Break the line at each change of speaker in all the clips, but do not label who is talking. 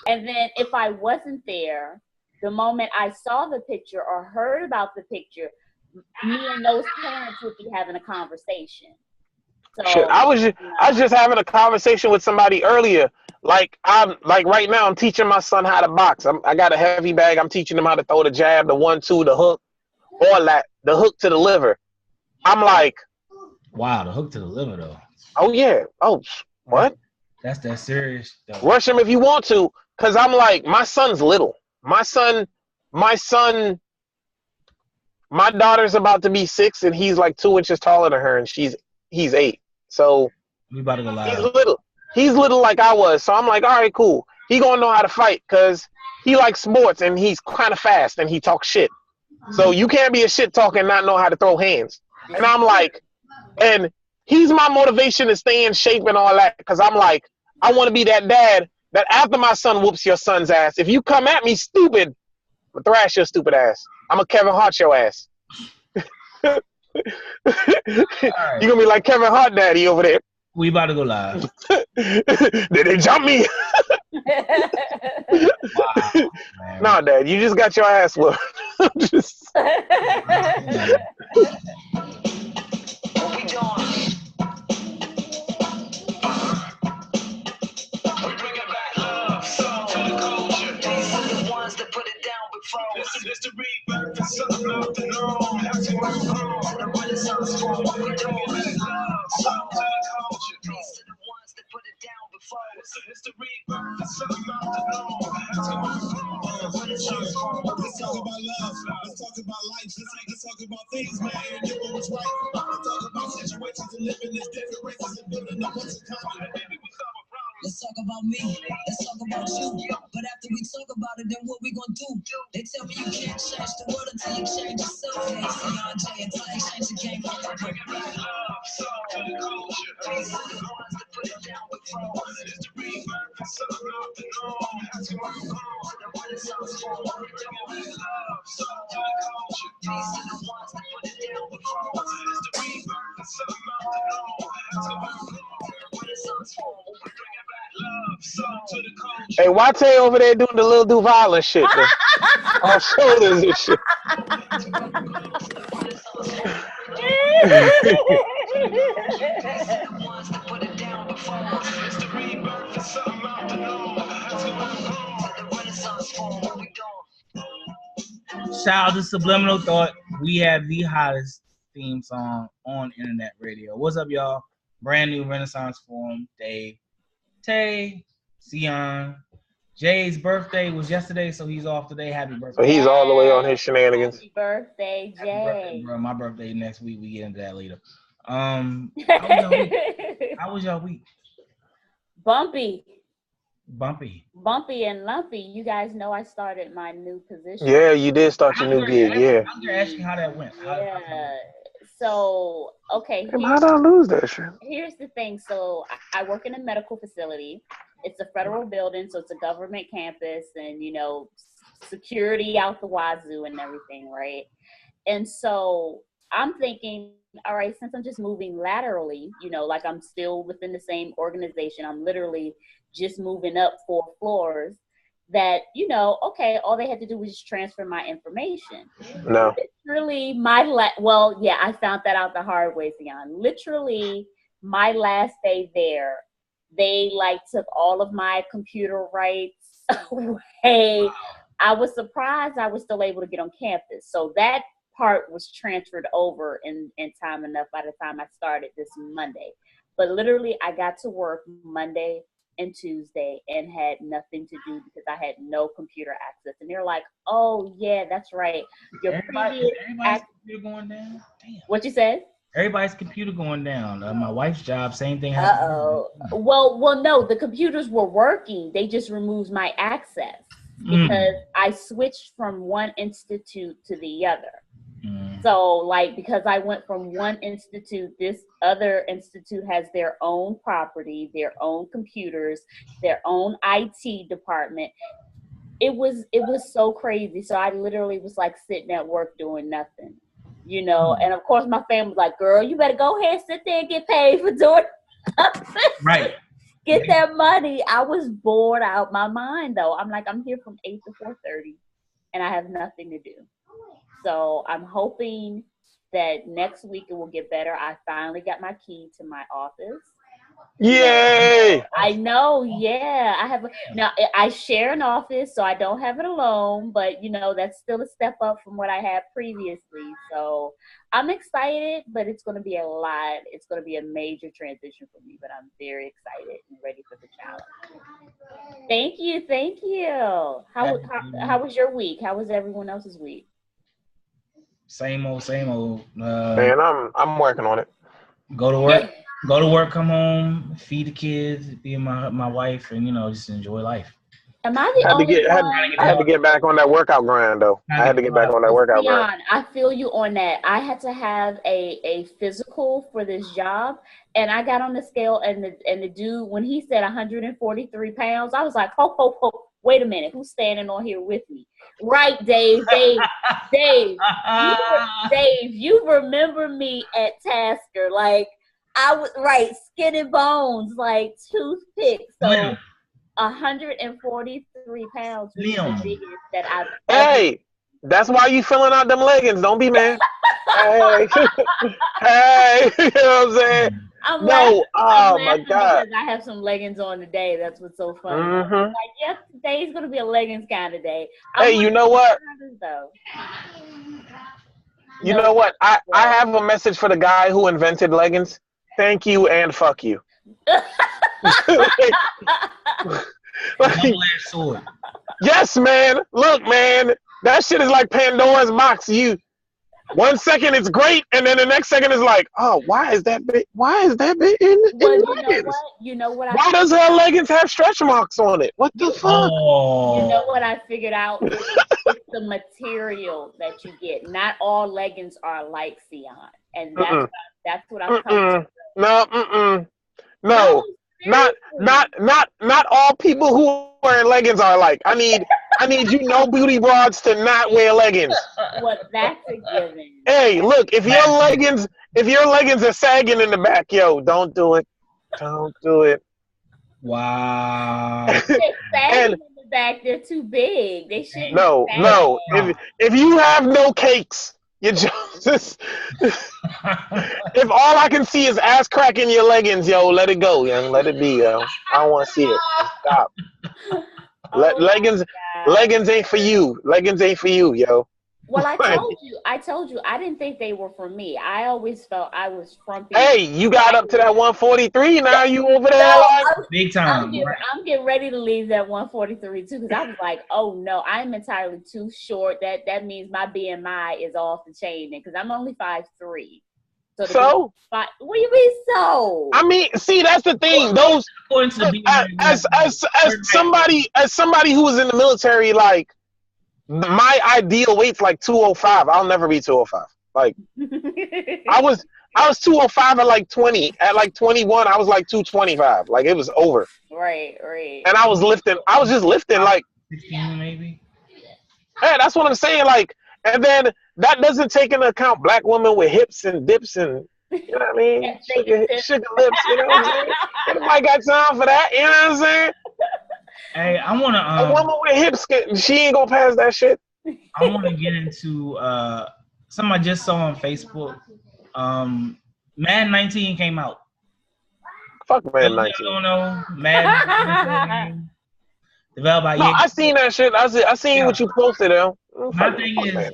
And then if I wasn't there, the moment I saw the picture or heard about the picture, me and those parents would be having a conversation. So
Shit, I was just having a conversation with somebody earlier. Like right now I'm teaching my son how to box. I got a heavy bag. I'm teaching him how to throw the jab, the 1-2, the hook, all that, the hook to the liver. I'm like,
wow, the hook to the liver though.
Oh yeah. Oh, what?
That's that serious though.
Rush him if you want to, cause I'm like, my son's little. My daughter's about to be 6, and he's like 2 inches taller than her, and he's 8. So
we about to go live.
He's little like I was. So I'm like, all right, cool. He gonna know how to fight, cause he likes sports and he's kind of fast and he talks shit. So you can't be a shit talker and not know how to throw hands. And I'm like, and he's my motivation to stay in shape and all that, because I'm like, I want to be that dad that after my son whoops your son's ass, if you come at me stupid, I'm gonna thrash your stupid ass. I'm gonna Kevin Hart your ass. Right. You're gonna be like Kevin Hart daddy over there.
We about to go live.
Did they jump me? Wow, nah, Dad, you just got your ass whooped. Just...
What we doing? We bringing back love, soul to the culture. These are the ones that put it down before. It's the rebirth and something off the norm. Have to work hard to the Renaissance form. What we doing? Love, soul to the culture. These are the ones that put it down before. It's the rebirth and something off the norm. Have to work hard to the Renaissance form. Let's talk about love. Let's talk about life. Let's talk about things, man. And you know what's right. Let's talk about situations and living as different races and building up what's in common. Let's talk about me. Let's talk about you. But after we talk about it, then what we gonna do? They tell me you can't change the world until you change yourself. Hey, CRJ, until I change the game. Bring it back love, soul to the culture. These are the ones that put it down before. It's the rebirth and something off the norm. Have to work hard to the Renaissance form. What we doing? Love, soul to the culture. These are the ones that put it down before. It's the rebirth and something off the norm. Have to work hard to the Renaissance form. What we bringing back love, soul to the culture.
Hey, Wate over there doing the little Duval and shit. On shoulders and shit.
Shout out to Subliminal Thought. We have the hottest theme song on internet radio. What's up, y'all? Brand new Renaissance Forum. Dave, Tay, Sion. Jay's birthday was yesterday, so he's off today. Happy birthday.
So he's all the way on his shenanigans.
Happy birthday, Jay.
Happy birthday, bro. My birthday next week. We get into that later. How was y'all week?
Bumpy and lumpy. You guys know I started my new position.
Yeah, you did start your new gig. Yeah.
I'm gonna ask you how that went.
So, okay.
How'd I lose that shit?
Here's the thing. So, I work in a medical facility. It's a federal building, so it's a government campus, and, you know, security out the wazoo and everything, right? And so, I'm thinking, all right, since I'm just moving laterally, you know, like I'm still within the same organization, I'm literally just moving up 4 floors, that, you know, okay, all they had to do was just transfer my information.
No.
Literally, I found that out the hard way, Sion. Literally, my last day there, they took all of my computer rights away. Wow. I was surprised I was still able to get on campus. So that part was transferred over in time enough by the time I started this Monday. But literally, I got to work Monday and Tuesday and had nothing to do because I had no computer access. And they're like, oh, yeah, that's right.
Everybody's computer going down? Damn.
What you said?
Everybody's computer going down. My wife's job, same thing
happened. Well, no, the computers were working. They just removed my access because I switched from one institute to the other. So, because I went from one institute, this other institute has their own property, their own computers, their own IT department. It was so crazy. So I literally was sitting at work doing nothing, you know. And of course, my family was like, "Girl, you better go ahead, sit there and get paid for doing nothing."
Right.
Get that money. I was bored out my mind though. I'm like, I'm here from 8 to 4:30 and I have nothing to do. So I'm hoping that next week it will get better. I finally got my key to my office.
Yay!
I know, yeah. Now I share an office, so I don't have it alone, but that's still a step up from what I had previously. So I'm excited, but it's gonna be a lot. It's gonna be a major transition for me, but I'm very excited and ready for the challenge. Thank you, thank you. How was your week? How was everyone else's week?
Same old, same old.
Man, I'm working on it.
Go to work, come home, feed the kids, be with my wife, and just enjoy life.
Am I the only one?
I had to get back on that workout grind though. I had to get back on that workout grind.
I feel you on that. I had to have a physical for this job, and I got on the scale, and the dude, when he said 143 pounds, I was like, ho, ho, ho, wait a minute, who's standing on here with me? Right, Dave, Dave, you remember me at Tasker, like I was right, skin and bones, like toothpicks. So 143 pounds was the biggest that I've
Hey, that's why you filling out them leggings. Don't be mad. Hey, hey, you know what I'm saying?
I'm
oh my God.
Because I have some leggings on today. That's what's so funny. Like, yes, today's gonna be a leggings kind of day.
Hey, you know what? You know what? I have a message for the guy who invented leggings. Thank you and fuck you.
Double-edged sword.
Yes, man. Look, man. That shit is like Pandora's box. 1 second it's great, and then the next second is like, oh, why is that big? Why is that big in leggings?
You know what?
Why does her leggings have stretch marks on it? What the fuck?
You know what I figured out? It's the material that you get. Not all leggings are like Sion, and that's what I'm coming to.
No. Not all people who wear leggings are alike. I need beauty broads to not wear leggings.
Well, that's a given.
Hey, look, if your leggings are sagging in the back, yo, don't do it. Don't do it.
Wow.
They're sagging in the back, they're too big. They shouldn't.
No. If you have no cakes, you just if all I can see is ass crack in your leggings, yo, let it go, young. Let it be, yo. I don't want to see it. Stop. Leggings ain't for you. Leggings ain't for you, yo.
Well, I told you, I didn't think they were for me. I always felt I was frumpy.
Hey, you got up to that 143. Now you over there like
big time.
I'm getting ready to leave that 143 too, because I was like, oh no, I'm entirely too short. That means my BMI is off the chain, because I'm only 5'3". So what do you mean so?
I mean, see, that's the thing. Those as somebody who was in the military, like my ideal weight's like 205. I'll never be 205. Like I was 205 at like 20. At like 21, I was like 225. Like it was over.
Right.
And I was just lifting like
16 maybe.
Yeah, that's what I'm saying. Like, and then that doesn't take into account black women with hips and dips and, you know what I mean? Sugar lips, you know what I'm saying? Nobody got time for that, you know what I'm saying?
Hey, I want to...
a woman with hips, she ain't gonna pass that shit.
I want to get into something I just saw on Facebook. Madden 19 came out.
Fuck Madden 19.
I don't know. Madden developed by
I seen that shit. I seen what you posted, though.
My thing is,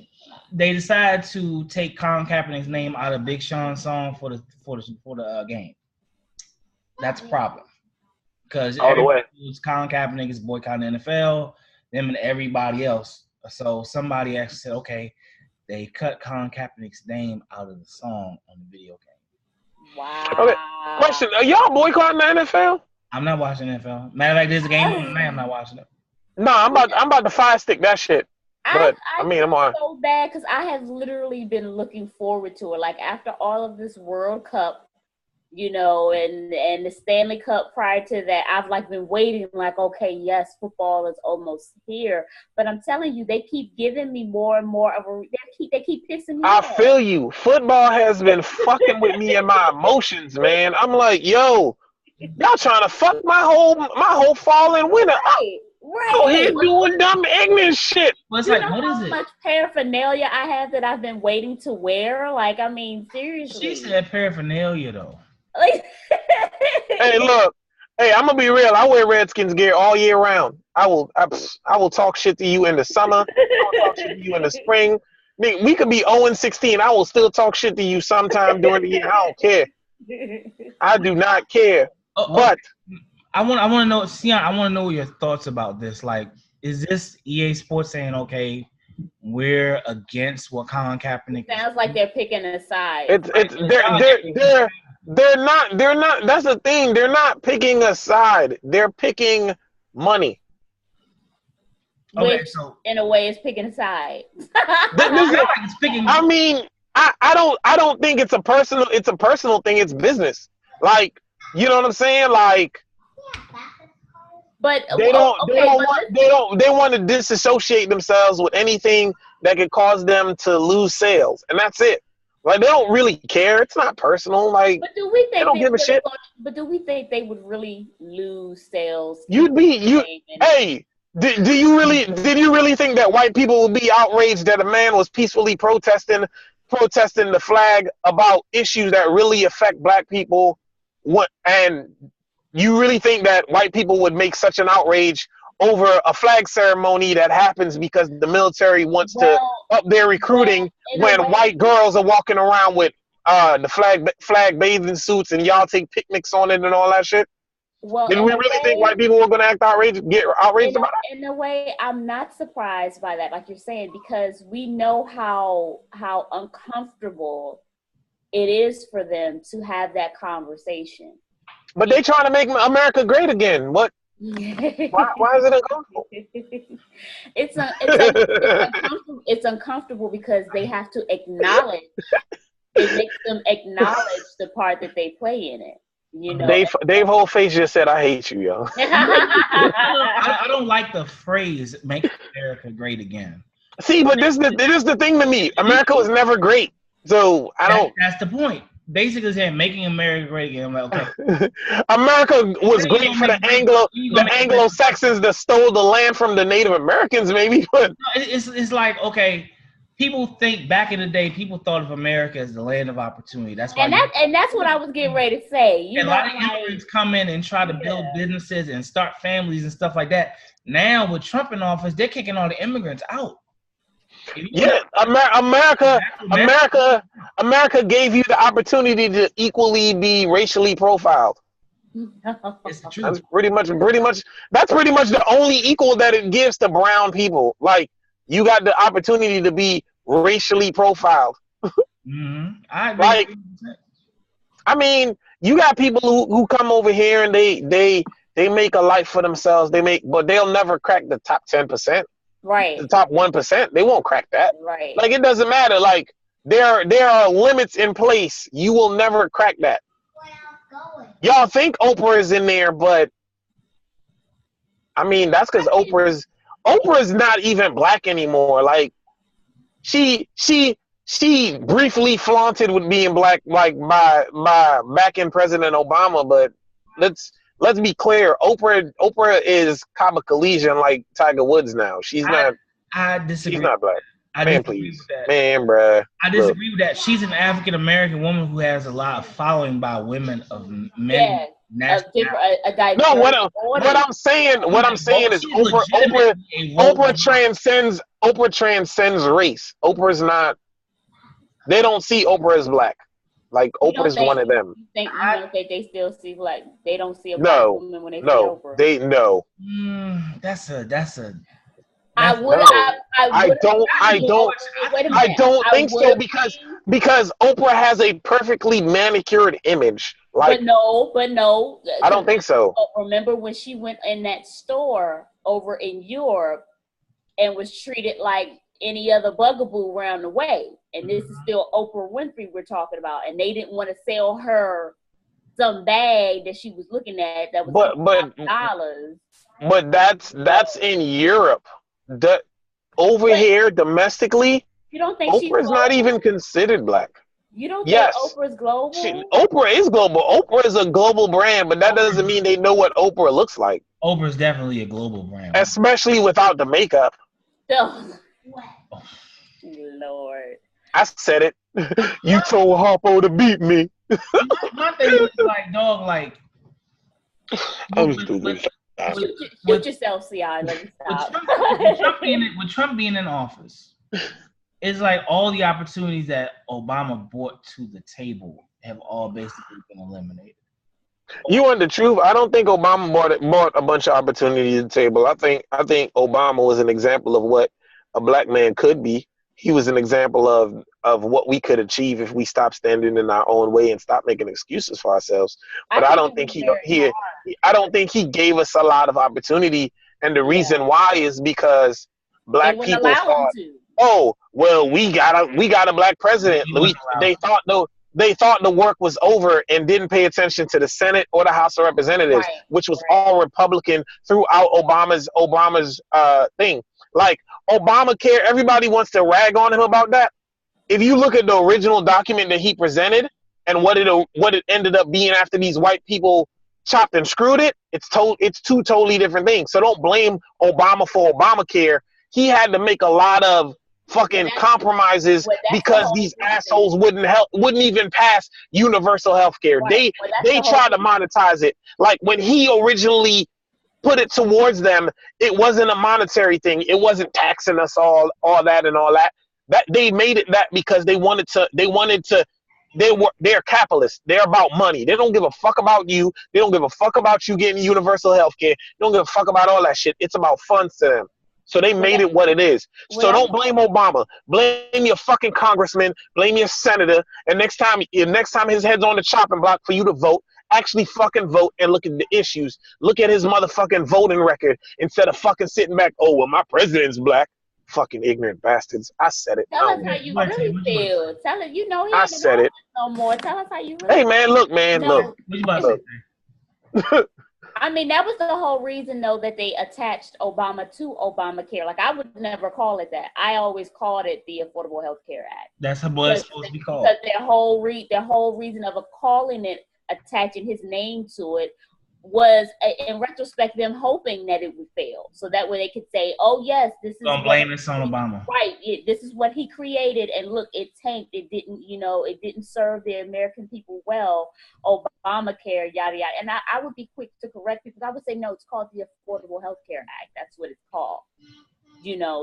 they decided to take Colin Kaepernick's name out of Big Sean's song for the game. That's a problem. Because Colin Kaepernick is boycotting the NFL, them and everybody else. So somebody actually said, okay, they cut Colin Kaepernick's name out of the song on the video game.
Wow.
Okay. Question: are y'all boycotting the NFL?
I'm not watching NFL. Matter of fact, there's a game on tonight. I'm not watching it.
No, I'm about to fire stick that shit. But I'm on.
So bad because I have literally been looking forward to it. Like after all of this World Cup, you know, and the Stanley Cup prior to that, I've like been waiting. Like, okay, yes, football is almost here. But I'm telling you, they keep giving me more and more of a. They keep pissing me off.
I feel you. Football has been fucking with me and my emotions, man. I'm like, yo, Y'all trying to fuck my whole fall and winter up. Out here doing dumb ignorant shit.
Well, it's
You
like,
know
what
how
is it?
much paraphernalia I have that I've been waiting to wear? Like, I mean, seriously.
She said paraphernalia though.
Like,
Hey, look. Hey, I'm gonna be real. I wear Redskins gear all year round. I will talk shit to you in the summer. I will talk shit to you in the spring. We could be 0-16. I will still talk shit to you sometime during the year. I don't care. I do not care. But
I want to know, Sion, I want to know your thoughts about this. Like, is this EA Sports saying, okay, we're against what Colin Kaepernick
sounds like they're picking a side.
they're not. That's the thing. They're not picking a side. They're picking money.
Which,
okay, so
in a way, is picking a side.
it's picking.
I mean, I don't think it's a personal thing. It's business. Like, you know what I'm saying? Like,
But
they want to disassociate themselves with anything that could cause them to lose sales, and that's it. Like, they don't really care. It's not personal. Like,
but do we think
they don't give a shit.
But do we think they would really lose sales?
Hey, did you really think that white people would be outraged that a man was peacefully protesting the flag about issues that really affect black people? And you really think that white people would make such an outrage over a flag ceremony that happens because the military wants to up their recruiting when white girls are walking around with the flag bathing suits and y'all take picnics on it and all that shit?
Well,
did we really think white people were going to get outraged about it?
In a way, I'm not surprised by that, like you're saying, because we know how uncomfortable it is for them to have that conversation.
But they trying to make America great again. What? Why is it uncomfortable?
It's uncomfortable because they have to acknowledge. It makes them acknowledge the part that they play in it. You know,
Dave whole face just said, "I hate you, yo."
I don't like the phrase "make America great again."
See, but this is the thing to me. America was never great, so I don't.
That's the point. Basically, saying making America great again. I'm like, okay.
America was great for the Anglo-Saxons that stole the land from the Native Americans, maybe. But
it's like, okay. People think back in the day, people thought of America as the land of opportunity. That's why,
and that's what I was getting ready to say.
A lot of immigrants come in and try to build businesses and start families and stuff like that. Now with Trump in office, they're kicking all the immigrants out.
Yeah, America gave you the opportunity to equally be racially profiled.
It's the truth.
That's pretty much the only equal that it gives to brown people. Like, you got the opportunity to be racially profiled.
Mm-hmm. I agree.
I mean, you got people who come over here and they make a life for themselves. But they'll never crack the top 10%.
Right.
The top 1%. They won't crack that.
Right.
Like, it doesn't matter. Like, there are limits in place. You will never crack that. Y'all think Oprah is in there, but I mean, that's because Oprah's not even black anymore. Like, she briefly flaunted with being black, like by back in President Obama. But let's be clear, Oprah is Caucasian like Tiger Woods now. She's not.
I disagree.
She's not black.
Man,
please, man, bruh.
I disagree with that. She's an African American woman who has a lot of following by women of men.
Yeah. No,
what I'm saying is Oprah transcends race. Oprah's not. They don't see Oprah as black. Like, Oprah is one of them.
You don't think they still see black? They don't see a black woman when they see Oprah.
That's
a.
I don't think so because Oprah has a perfectly manicured image. Like,
but no.
I don't think so.
Remember when she went in that store over in Europe and was treated like any other bugaboo around the way? And this is still Oprah Winfrey we're talking about, and they didn't want to sell her some bag that she was looking at that was $5.
But that's in Europe. Over here domestically,
you don't think
Oprah's not even considered black?
You don't think
Yes.
Oprah's global?
Oprah is global. Oprah is a global brand, but that doesn't mean they know what Oprah looks like.
Oprah's definitely a global brand.
Especially without the makeup.
Oh, Lord.
I said it. You told Harpo to beat me.
My thing is like, dog, like.
I'm stupid.
Shoot yourself, CI. Let me stop.
With Trump being in office, it's like all the opportunities that Obama brought to the table have all basically been eliminated.
You want the truth? I don't think Obama brought a bunch of opportunity to the table. I think Obama was an example of what a black man could be. He was an example of what we could achieve if we stop standing in our own way and stop making excuses for ourselves. But I don't think I don't think he gave us a lot of opportunity. And the reason why is because black people thought, oh, well, we got a black president. They thought the work was over and didn't pay attention to the Senate or the House of Representatives, which was all Republican throughout Obama's thing. Like Obamacare, everybody wants to rag on him about that. If you look at the original document that he presented and what it ended up being after these white people chopped and screwed it, it's two totally different things. So don't blame Obama for Obamacare. He had to make a lot of fucking compromises because these assholes wouldn't even pass universal health care. They tried to monetize it. Like when he originally put it towards them, it wasn't a monetary thing. It wasn't taxing us all that and all that. That they made it that because they're capitalists. They're about money. They don't give a fuck about you. They don't give a fuck about you getting universal health care. They don't give a fuck about all that shit. It's about funds to them. So they made it what it is. So don't blame Obama. Blame your fucking congressman. Blame your senator. And next time his head's on the chopping block for you to vote, actually fucking vote and look at the issues. Look at his motherfucking voting record instead of fucking sitting back. Oh, well, my president's black. Fucking ignorant bastards. I said it.
Tell us how you really feel. Tell us, he
I said it.
No more. Tell us how you really
Hey, man, look.
What you about to say?
I mean, that was the whole reason, though, that they attached Obama to Obamacare. Like, I would never call it that. I always called it the Affordable Health Care Act.
That's what it's supposed to be called.
Because their whole reason of calling it, attaching his name to it, was, in retrospect, them hoping that it would fail. So that way they could say, oh, yes, this is...
Don't blame this on Obama.
Right. This is what he created. And look, it tanked. It didn't serve the American people well. Obamacare, yada, yada. And I would be quick to correct people. I would say, no, it's called the Affordable Health Care Act. That's what it's called.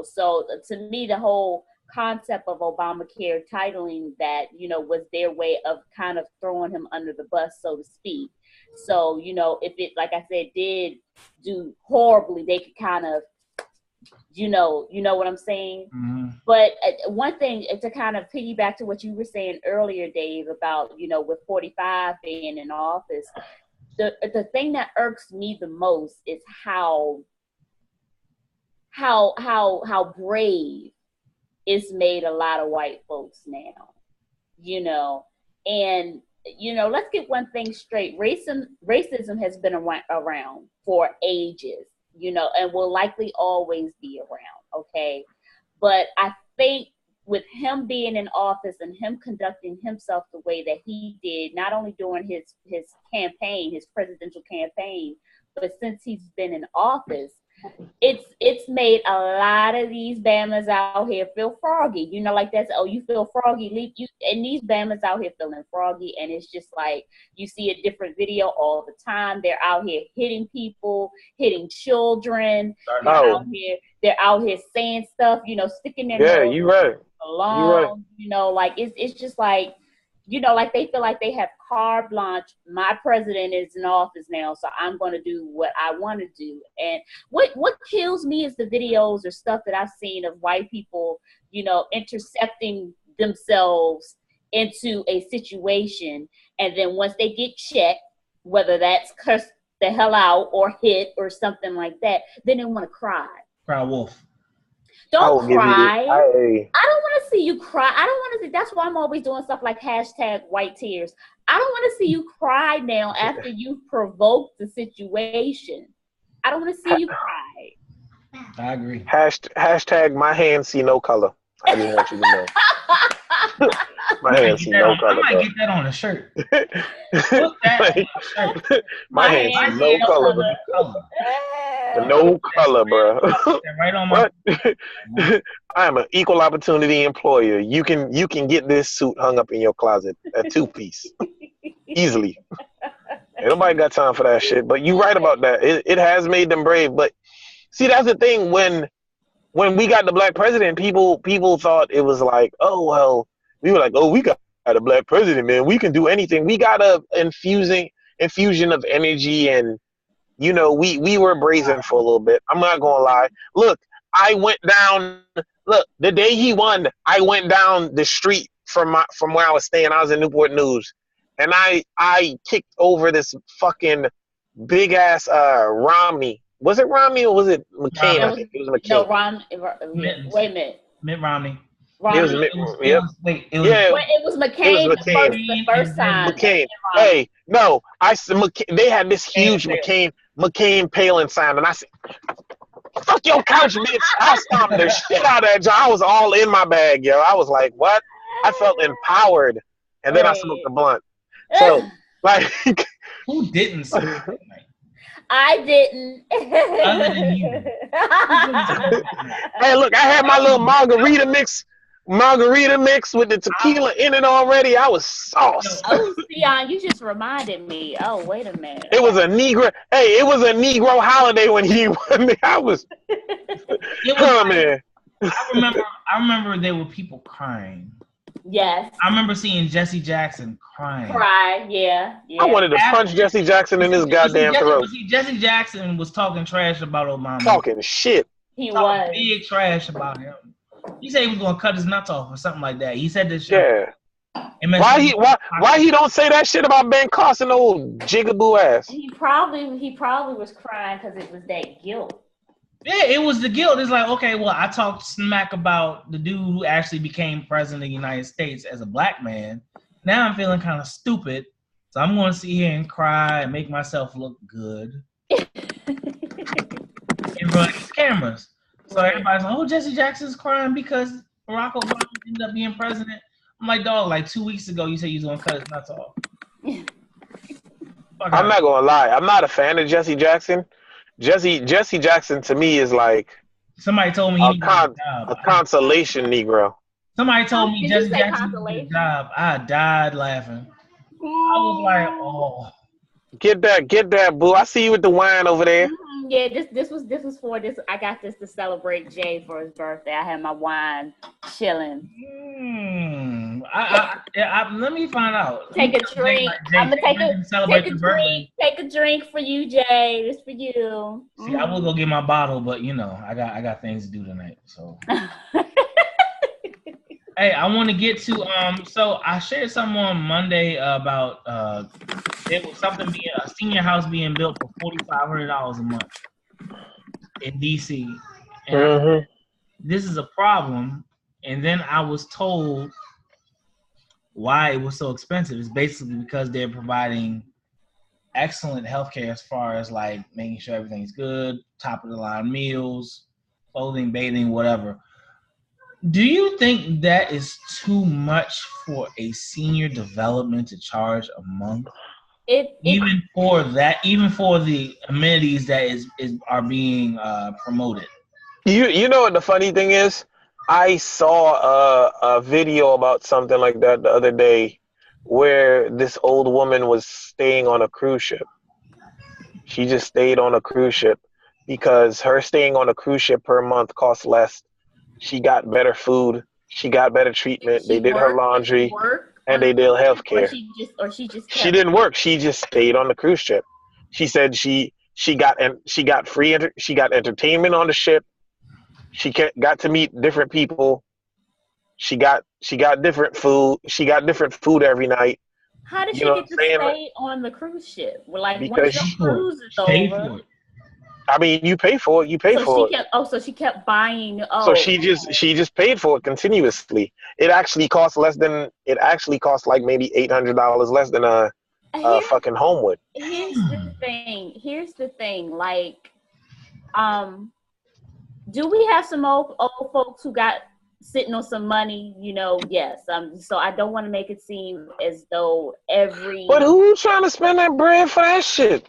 So to me, the whole concept of Obamacare titling that, was their way of kind of throwing him under the bus, so to speak. So, if it, like I said, did do horribly, they could kind of, you know what I'm saying?
Mm-hmm.
But one thing to kind of piggyback to what you were saying earlier, Dave, about, with 45 being in office, the thing that irks me the most is how brave it's made a lot of white folks now, and let's get one thing straight. Racism has been around for ages, and will likely always be around, okay? But I think with him being in office and him conducting himself the way that he did, not only during his campaign, his presidential campaign, but since he's been in office, it's made a lot of these Bammers out here feel froggy. Like that's, oh, you feel froggy. And these Bammers out here feeling froggy, and it's just like you see a different video all the time. They're out here hitting people, hitting children. They're out here saying stuff, sticking their nose
you right.
along. Like it's just like, like they feel like they have carte blanche. My president is in office now, so I'm going to do what I want to do. And what kills me is the videos or stuff that I've seen of white people, intercepting themselves into a situation. And then once they get checked, whether that's cursed the hell out or hit or something like that, then they want to cry.
Cry wolf.
Don't cry. I don't want to see you cry. I don't want to see. That's why I'm always doing stuff like #white tears. I don't want to see you cry now after you've provoked the situation. I don't want to see you cry.
I agree.
# my hands see no color. I just want you to know. My hands see no color,
I might
bro.
get that on a shirt. Put that on a shirt.
My hands see no color, bro. No color, bro.
Right on my.
What? I am an equal opportunity employer. You can get this suit hung up in your closet, a 2-piece, easily. Ain't nobody got time for that shit. But you right about that. It has made them brave. But see, that's the thing. When we got the black president, people thought it was like, oh well, we were like, oh, we got a black president, man. We can do anything. We got a infusion of energy, and you know, we were brazen for a little bit. I'm not gonna lie. Look, I went down. Look, the day he won, I went down the street from where I was staying. I was in Newport News, and I kicked over this fucking big ass Romney. Was it Romney or was it McCain? I think it was McCain.
No, wait a minute.
Mitt Romney.
It was Mitt. Yep.
It was McCain. The first time.
McCain. Hey, no, they had this huge McCain Palin sign, and I said, "Fuck your couch, bitch!" I stomped the shit out of that job. I was all in my bag, yo. I was like, "What?" I felt empowered, and then I smoked a blunt. So, like,
who didn't smoke that night?
I didn't.
Other than you.
Hey, look, I had my little margarita mix with the tequila in it already. I was sauced.
Oh, Sion, you just reminded me. Oh, wait a minute.
It was a Negro. Hey, it was a Negro holiday when he won. I was. Man.
I remember there were people crying.
Yes.
I remember seeing Jesse Jackson crying.
Yeah.
I wanted to punch Jesse Jackson in his goddamn throat.
Jesse Jackson was talking trash about Obama.
Talking shit.
He was.
Big trash about him. He said he was gonna cut his nuts off or something like that. He said this shit.
Yeah. Why he don't say that shit about Ben Carson, old jigaboo ass?
He probably was crying because it was that guilt.
Yeah, it was the guilt. It's like, okay, well, I talked smack about the dude who actually became president of the United States as a black man. Now I'm feeling kind of stupid, so I'm going to sit here and cry and make myself look good in front of these cameras. So everybody's like, oh, Jesse Jackson's crying because Barack Obama ended up being president. I'm like, dog, like 2 weeks ago, you said you was going to cut his nuts off.
I'm not going to lie. I'm not a fan of Jesse Jackson. Jesse Jackson to me is like
somebody told me
a consolation Negro.
Somebody told me Jesse Jackson did a job. I died laughing. I was like, oh.
Get that, boo. I see you with the wine over there.
Yeah, this was for this. I got this to celebrate Jay for his birthday. I had my wine chilling.
Let me find out.
Take a drink. I'm gonna take a drink. Take a drink for you, Jay. This for you.
See, I will go get my bottle, but you know, I got things to do tonight. So. Hey, I want to get to so I shared something on Monday about it was something being a senior house being built for $4,500 a month in DC. And this is a problem. And then I was told why it was so expensive. It's basically because they're providing excellent healthcare as far as like making sure everything's good, top of the line meals, clothing, bathing, whatever. Do you think that is too much for a senior development to charge a month? Even for the amenities that are being promoted.
You know what the funny thing is? I saw a video about something like that the other day, where this old woman was staying on a cruise ship. She just stayed on a cruise ship because her staying on a cruise ship per month costs less. She got better food. She got better treatment. They did her laundry, and they did health care. She didn't work. She just stayed on the cruise ship. She said she got entertainment on the ship. She got to meet different people. She got different food. She got different food every night.
How did she get to stay on the cruise ship? Like, once the cruise is over.
I mean, you pay for it.
So she kept buying.
So she just paid for it continuously. It actually costs like maybe $800 less than a fucking Homewood.
Here's the thing. Like, do we have some old folks who got sitting on some money, yes. So I don't want to make it seem as though every.
But who trying to spend that bread for that shit?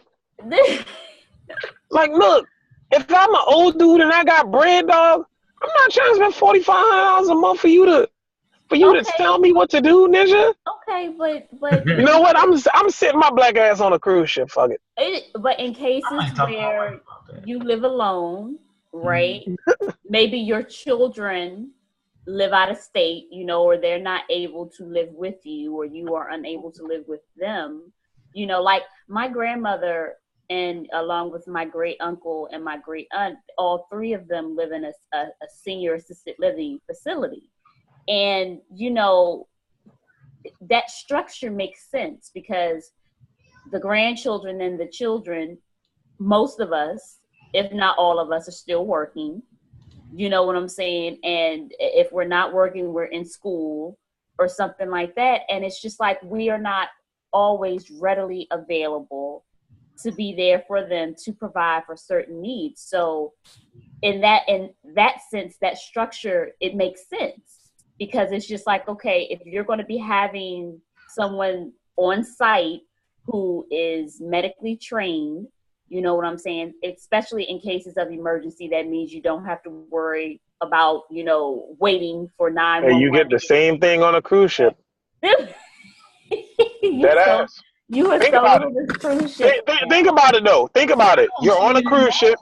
Like, look, if I'm an old dude and I got bread, dog, I'm not trying to spend $4,500 a month for you to tell me what to do, ninja.
Okay, but
you know what? I'm sitting my black ass on a cruise ship. Fuck it.
But in cases where you live alone, right? Maybe your children live out of state, or they're not able to live with you, or you are unable to live with them. Like my grandmother, and along with my great uncle and my great aunt, all three of them live in a senior assisted living facility. And, that structure makes sense because the grandchildren and the children, most of us, if not all of us, are still working. You know what I'm saying? And if we're not working, we're in school or something like that. And it's just like we are not always readily available to be there for them to provide for certain needs. So in that sense, that structure, it makes sense because it's just like, okay, if you're going to be having someone on site who is medically trained, you know what I'm saying? Especially in cases of emergency, that means you don't have to worry about, waiting for 911.
Hey, you get the same thing on a cruise ship. That ass.
You are
think
so
about
on this cruise ship.
Think about it though. Think about it. You're on a cruise ship.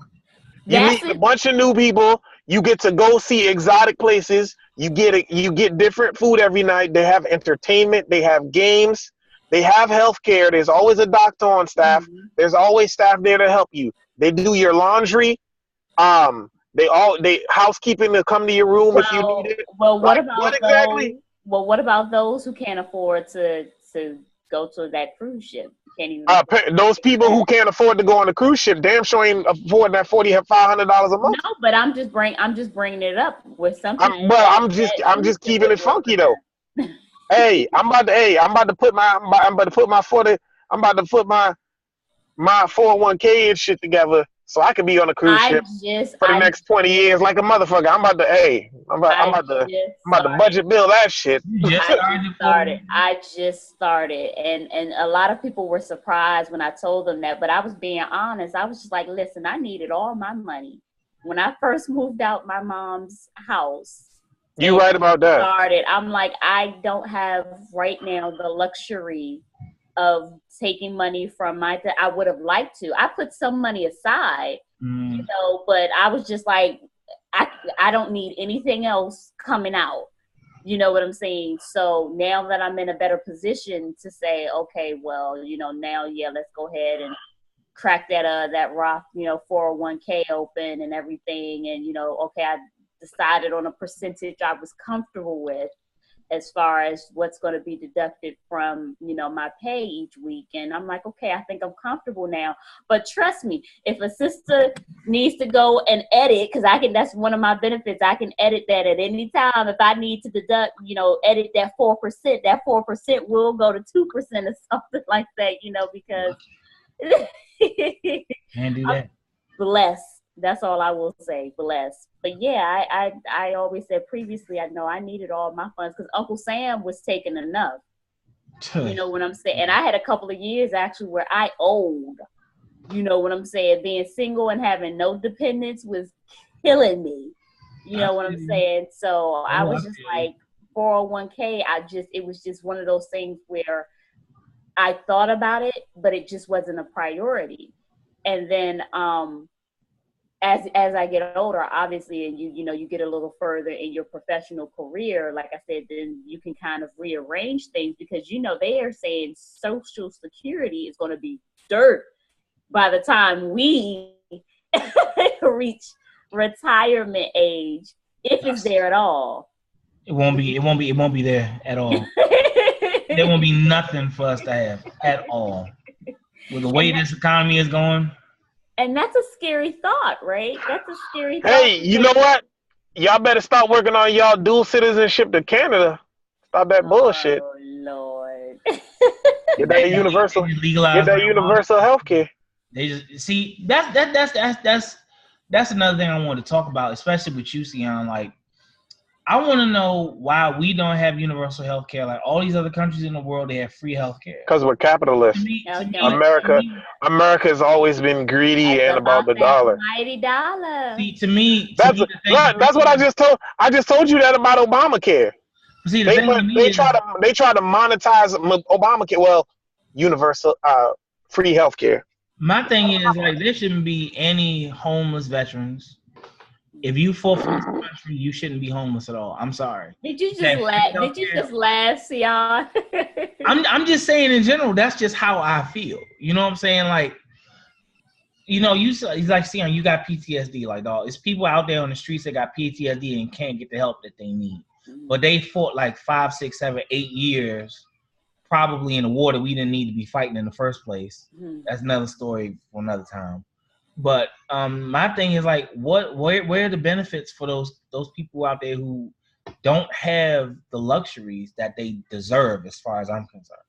You meet a bunch of new people. You get to go see exotic places. You get different food every night. They have entertainment. They have games. They have health care. There's always a doctor on staff. Mm-hmm. There's always staff there to help you. They do your laundry. They housekeeping to come to your room if you need it.
Well, what about those who can't afford to go to that cruise ship? Can't even
those people who can't afford to go on the cruise ship, damn sure ain't affording that $4,500 a month.
No, but I'm just bringing it up with something.
I'm just keeping it funky though. Hey, I'm about to put my 401k and shit together so I can be on a cruise ship for the next 20 years like a motherfucker. I'm about to budget bill that shit.
I just started, and a lot of people were surprised when I told them that, but I was being honest. I was just like, listen, I needed all my money when I first moved out my mom's house.
You right about that.
I'm like, I don't have right now the luxury of taking money from I would have liked to. I put some money aside, but I was just like, I don't need anything else coming out. You know what I'm saying? So now that I'm in a better position to say, okay, well, now, let's go ahead and crack that Roth, 401k open and everything. And, okay, I decided on a percentage I was comfortable with as far as what's going to be deducted from, my pay each week. And I'm like, okay, I think I'm comfortable now. But trust me, if a sister needs to go and edit, because that's one of my benefits. I can edit that at any time. If I need to deduct, edit that 4%, that 4% will go to 2% or something like that, because
can't do that.
Blessed. That's all I will say. Blessed. But yeah, I always said previously, I know I needed all my funds because Uncle Sam was taking enough. You know what I'm saying? And I had a couple of years actually where I owed. You know what I'm saying? Being single and having no dependents was killing me. You know what I'm saying? So I was just like 401k. It was just one of those things where I thought about it, but it just wasn't a priority. And then as I get older, obviously, and you get a little further in your professional career, like I said, then you can kind of rearrange things because, they are saying Social Security is going to be dirt by the time we reach retirement age, if it's there at all.
It won't be there at all. There won't be nothing for us to have at all. With the way this economy is going.
And that's a scary thought, right? That's a scary thought.
Hey, you know what? Y'all better start working on y'all dual citizenship to Canada. Stop that bullshit.
Oh, Lord.
Get that universal health care.
They just see that's another thing I wanted to talk about, especially with you, Sion. Like, I want to know why we don't have universal health care. Like all these other countries in the world, they have free health care.
Because we're capitalists. America has always been greedy and about the dollar.
Mighty dollar.
See, to me,
that's what I just told. I just told you that about Obamacare.
See,
they try to monetize Obamacare. Well, universal free health care.
My thing is like there shouldn't be any homeless veterans. If you fought for this country, you shouldn't be homeless at all. I'm sorry.
Did you just laugh? Did you just laugh, Sion?
I'm just saying in general. That's just how I feel. You know what I'm saying? Like, you know, he's like Sion. You got PTSD, like dog. It's people out there on the streets that got PTSD and can't get the help that they need. But they fought like 5, 6, 7, 8 years, probably in a war that we didn't need to be fighting in the first place. That's another story for another time. But my thing is like, where are the benefits for those people out there who don't have the luxuries that they deserve, as far as I'm concerned?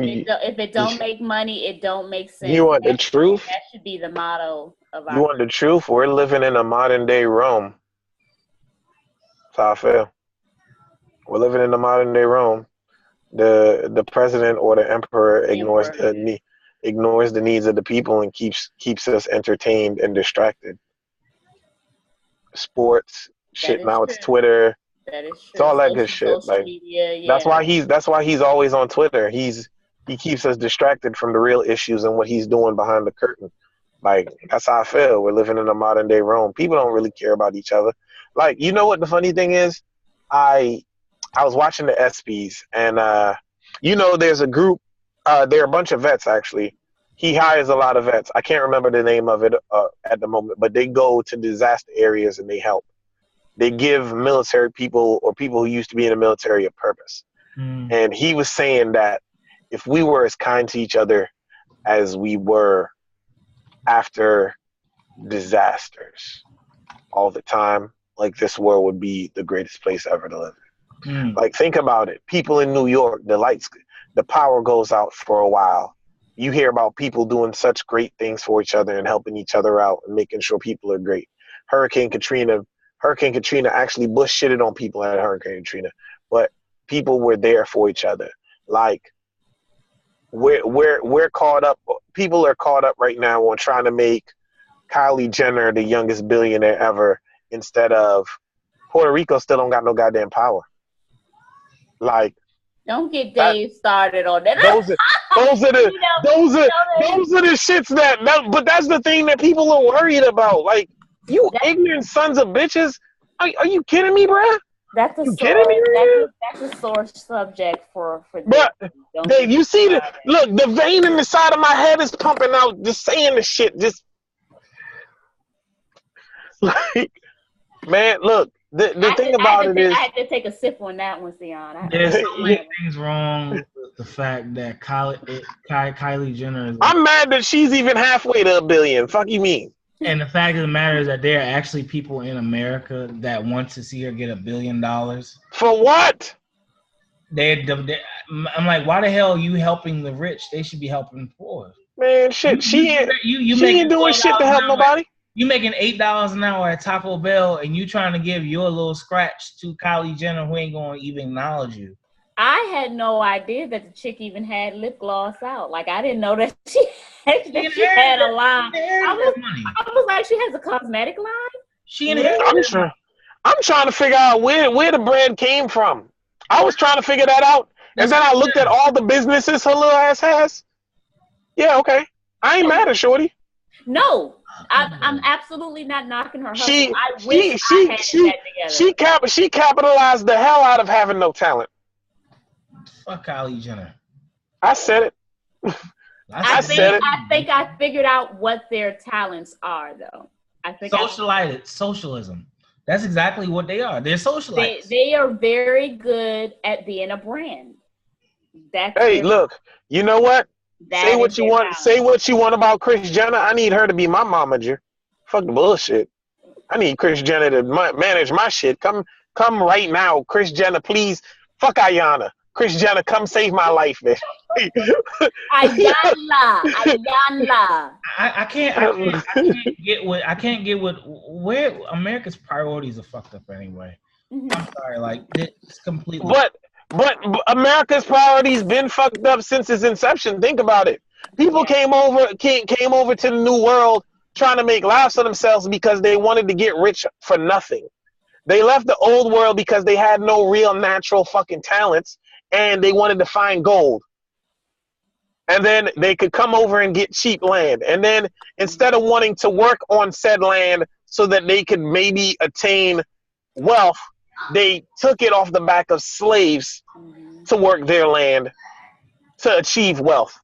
If it don't make money, it don't make sense.
You want the truth?
That should be the motto of our.
You want the truth? We're living in a modern day Rome. That's how I feel. We're living in a modern day Rome. The president or the emperor ignores the needs of the people and keeps us entertained and distracted. Sports, shit. Now it's Twitter.
That is true.
It's all that good shit. Like
media, yeah.
That's why he's always on Twitter. He keeps us distracted from the real issues and what he's doing behind the curtain. Like that's how I feel. We're living in a modern day Rome. People don't really care about each other. Like, you know what the funny thing is? I was watching the ESPYs and you know, there's a group. There are a bunch of vets, actually. He hires a lot of vets. I can't remember the name of it at the moment, but they go to disaster areas and they help. They give military people or people who used to be in the military a purpose. And he was saying that if we were as kind to each other as we were after disasters all the time, like this world would be the greatest place ever to live. Like, think about it. People in New York, the power goes out for a while. You hear about people doing such great things for each other and helping each other out and making sure people are great. Hurricane Katrina actually Bush shitted on people at Hurricane Katrina, but people were there for each other. Like, we're caught up. People are caught up right now on trying to make Kylie Jenner the youngest billionaire ever instead of Puerto Rico still don't got no goddamn power. Like,
don't get Dave started on that.
Those are the shits that. But that's the thing that people are worried about. Like, you ignorant sons of bitches. Are you kidding me, bruh?
That's a sore subject for.
But Dave, you see the vein in the side of my head is pumping out. Just saying the shit. Just like, man, look. The thing about it is,
I had to take a sip on that one, Sion.
There's so many things wrong with the fact that Kylie Jenner is.
I'm mad that she's even halfway to $1 billion. Fuck you mean?
And the fact of the matter is that there are actually people in America that want to see her get $1 billion.
For what?
I'm like, why the hell are you helping the rich? They should be helping the poor.
Man, shit, she ain't doing shit to help nobody.
You making $8 an hour at Taco Bell, and you trying to give your little scratch to Kylie Jenner, who ain't gonna even acknowledge you.
I had no idea that the chick even had lip gloss out. Like, I didn't know that she had a line. I was like, she has a cosmetic line.
She inherited.
I'm trying to figure out where the brand came from. I was trying to figure that out, and then I looked at all the businesses her little ass has. Yeah, okay. I ain't mad at shorty.
No. I'm absolutely not knocking her hustle. I wish I had that together.
She capitalized the hell out of having no talent.
Fuck Kylie Jenner.
I said it.
I think I figured out what their talents are, though. I think
socialism. That's exactly what they are. They're socialites.
They are very good at being a brand.
Look, you know what? Say what you want. Say what you want about Kris Jenner. I need her to be my momager. Fuck the bullshit. I need Kris Jenner to manage my shit. Come right now, Kris Jenner, please. Fuck Ayanna. Kris Jenner, come save my life, man.
Ayanna.
I can't get what where America's priorities are fucked up anyway. I'm sorry, like it's completely.
But America's priorities been fucked up since its inception. Think about it. People came over to the New World trying to make lives for themselves because they wanted to get rich for nothing. They left the old world because they had no real natural fucking talents and they wanted to find gold. And then they could come over and get cheap land. And then instead of wanting to work on said land so that they could maybe attain wealth, they took it off the back of slaves to work their land to achieve wealth.